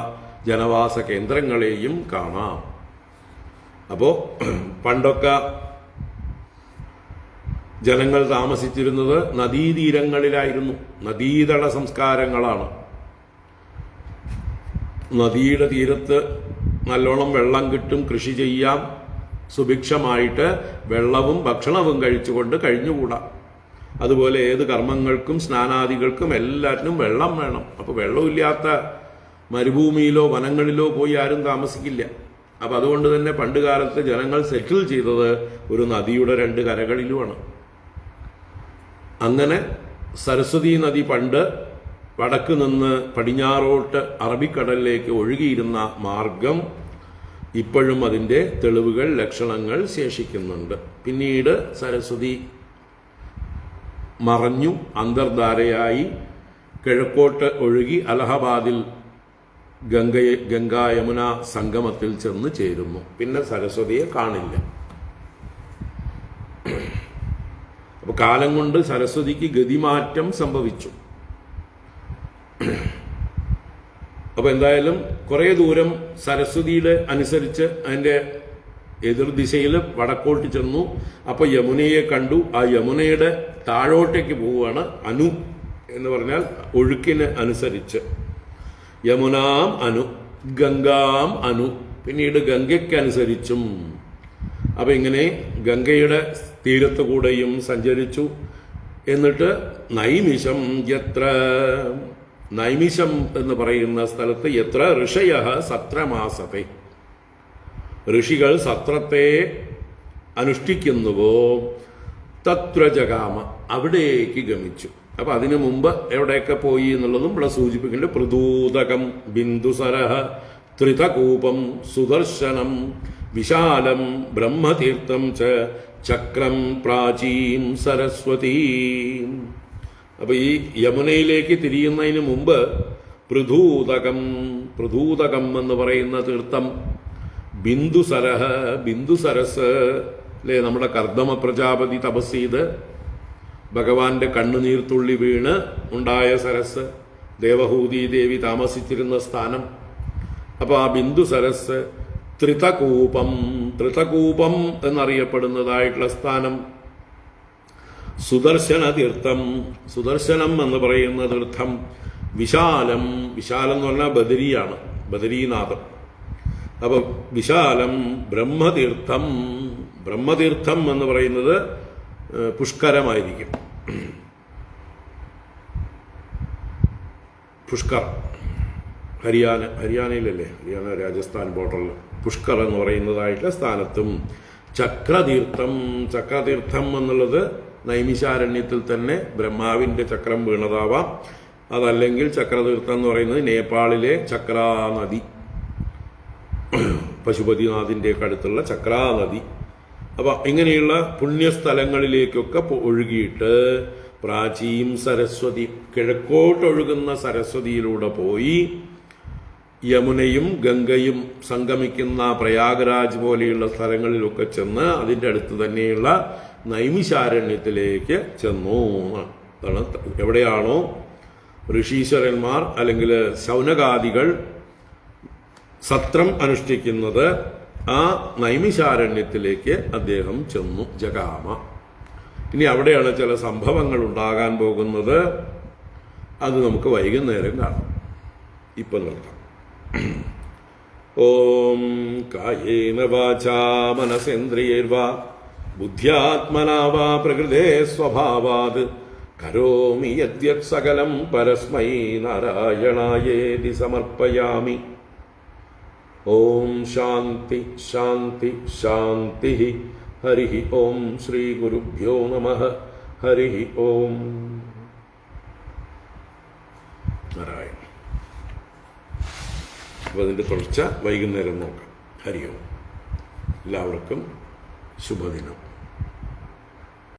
ജനവാസ കേന്ദ്രങ്ങളെയും കാണാം. അപ്പോ പണ്ടൊക്കെ ജനങ്ങൾ താമസിച്ചിരുന്നത് നദീതീരങ്ങളിലായിരുന്നു. നദീതട സംസ്കാരങ്ങളാണ്. നദിയുടെ തീരത്ത് നല്ലോണം വെള്ളം കിട്ടും, കൃഷി ചെയ്യാം, സുഭിക്ഷമായിട്ട് വെള്ളവും ഭക്ഷണവും കഴിച്ചുകൊണ്ട് കഴിഞ്ഞുകൂടാം. അതുപോലെ ഏത് കർമ്മങ്ങൾക്കും സ്നാനാദികൾക്കും എല്ലാറ്റിനും വെള്ളം വേണം. അപ്പൊ വെള്ളമില്ലാത്ത മരുഭൂമിയിലോ വനങ്ങളിലോ പോയി ആരും താമസിക്കില്ല. അപ്പൊ അതുകൊണ്ട് തന്നെ പണ്ട് കാലത്ത് ജനങ്ങൾ സെറ്റിൽ ചെയ്തത് ഒരു നദിയുടെ രണ്ട് കരകളിലുമാണ്. അങ്ങനെ സരസ്വതി നദി പണ്ട് വടക്ക് നിന്ന് പടിഞ്ഞാറോട്ട് അറബിക്കടലിലേക്ക് ഒഴുകിയിരുന്ന മാർഗം ഇപ്പോഴും അതിൻ്റെ തെളിവുകൾ, ലക്ഷണങ്ങൾ ശേഷിക്കുന്നുണ്ട്. പിന്നീട് സരസ്വതി മറഞ്ഞു, അന്തർധാരയായി കിഴക്കോട്ട് ഒഴുകി അലഹബാദിൽ ഗംഗാ യമുന സംഗമത്തിൽ ചെന്ന് ചേരുന്നു. പിന്നെ സരസ്വതിയെ കാണില്ല. അപ്പൊ കാലം കൊണ്ട് സരസ്വതിക്ക് ഗതിമാറ്റം സംഭവിച്ചു. അപ്പൊ എന്തായാലും കുറെ ദൂരം സരസ്വതിയുടെ അനുസരിച്ച് അതിന്റെ എതിർദിശയിൽ വടക്കോട്ട് ചെന്നു. അപ്പൊ യമുനയെ കണ്ടു. ആ യമുനയുടെ താഴോട്ടേക്ക് പോവുകയാണ്. അനു എന്ന് പറഞ്ഞാൽ ഒഴുക്കിന് അനുസരിച്ച്. യമുനാം അനു, ഗംഗാം അനു, പിന്നീട് ഗംഗയ്ക്കനുസരിച്ചും. അപ്പൊ ഇങ്ങനെ ഗംഗയുടെ തീരത്ത് കൂടെയും സഞ്ചരിച്ചു. എന്നിട്ട് നൈമിഷം യത്ര, നൈമിഷം എന്ന് പറയുന്ന സ്ഥലത്ത് എത്ര ഋഷയ സത്രമാസത്തെ, ഋഷികൾ സത്രത്തെ അനുഷ്ഠിക്കുന്നുവോ തത്ര ജഗാമ, അവിടേക്ക് ഗമിച്ചു. അപ്പൊ അതിനു മുമ്പ് എവിടെയൊക്കെ പോയി എന്നുള്ളതും ഇവിടെ സൂചിപ്പിക്കുന്നുണ്ട്. പൃഥൂതകം ബിന്ദുസരഃ ത്രിതകൂപം സുദർശനം വിശാലം ബ്രഹ്മതീർത്ഥം ചക്രം പ്രാചീം സരസ്വതീ. അപ്പൊ ഈ യമുനയിലേക്ക് തിരിയുന്നതിന് മുമ്പ് പൃഥൂതകം, പൃഥൂതകം എന്ന് പറയുന്ന തീർത്ഥം, ബിന്ദുസരഃ, ബിന്ദുസരസ് അല്ലെ, നമ്മുടെ കർദമ പ്രജാപതി തപസ് ചെയ്ത് ഭഗവാന്റെ കണ്ണുനീർത്തുള്ളി വീണ് ഉണ്ടായ സരസ്, ദേവഹൂതി ദേവി താമസിച്ചിരുന്ന സ്ഥാനം. അപ്പൊ ആ ബിന്ദു സരസ് ത്രിതകൂപം, ത്രിതകൂപം എന്നറിയപ്പെടുന്നതായിട്ടുള്ള സ്ഥാനം. സുദർശന തീർത്ഥം, സുദർശനം എന്ന് പറയുന്ന തീർത്ഥം. വിശാലം, വിശാലം എന്ന് പറഞ്ഞാൽ ബദരിയാണ്, ബദരീനാഥം. അപ്പൊ വിശാലം. ബ്രഹ്മതീർത്ഥം, ബ്രഹ്മതീർത്ഥം എന്ന് പറയുന്നത് പുഷ്കരമായിരിക്കും. പുഷ്കർ, ഹരിയാനയിലല്ലേ, ഹരിയാന രാജസ്ഥാൻ ബോർഡറിൽ പുഷ്കർ എന്ന് പറയുന്നതായിട്ടുള്ള സ്ഥാനത്തും. ചക്രതീർത്ഥം, ചക്രതീർത്ഥം എന്നുള്ളത് നൈമിശാരണ്യത്തിൽ തന്നെ ബ്രഹ്മാവിന്റെ ചക്രം വീണതാവാം. അതല്ലെങ്കിൽ ചക്രതീർത്ഥം എന്ന് പറയുന്നത് നേപ്പാളിലെ ചക്രാനദി, പശുപതിനാഥിന്റെ അടുത്തുള്ള ചക്രാനദി. അപ്പൊ ഇങ്ങനെയുള്ള പുണ്യസ്ഥലങ്ങളിലേക്കൊക്കെ ഒഴുകിയിട്ട് പ്രാചീം സരസ്വതി, കിഴക്കോട്ടൊഴുകുന്ന സരസ്വതിയിലൂടെ പോയി യമുനയും ഗംഗയും സംഗമിക്കുന്ന പ്രയാഗരാജ് പോലെയുള്ള സ്ഥലങ്ങളിലൊക്കെ ചെന്ന് അതിൻ്റെ അടുത്ത് തന്നെയുള്ള നൈമിശാരണ്യത്തിലേക്ക് ചെന്നു. അതാണ് എവിടെയാണോ ഋഷീശ്വരന്മാർ അല്ലെങ്കിൽ ശൗനകാദികൾ സത്രം അനുഷ്ഠിക്കുന്നത് ആ നൈമിശാരണ്യത്തിലേക്ക് അദ്ദേഹം ചെന്നു, ജഗാമ. ഇനി അവിടെയാണ് ചില സംഭവങ്ങൾ ഉണ്ടാകാൻ പോകുന്നത്. അത് നമുക്ക് വൈകുന്നേരം കാണാം. ഇപ്പൊ നിർത്താം. ഓം കായേന വാചാ മനസേന്ദ്രിയൈർവാ ബുദ്ധ്യാത്മനാ വാ പ്രകൃതേ സ്വഭാവാത് കരോമി യദ്യത് സകലം പരസ്മൈ നാരായണായേതി സമർപ്പയാമി. ഓം ശാന്തി ശാന്തി ശാന്തി. ഹരി ഓം ശ്രീ ഗുരുഭ്യോ നമഃ. ഹരി ഓം നാരായണ. അപ്പോൾ അതിൻ്റെ തുടർച്ച വൈകുന്നേരം നോക്കാം. ഹരി ഓം. എല്ലാവർക്കും ശുഭദിനം.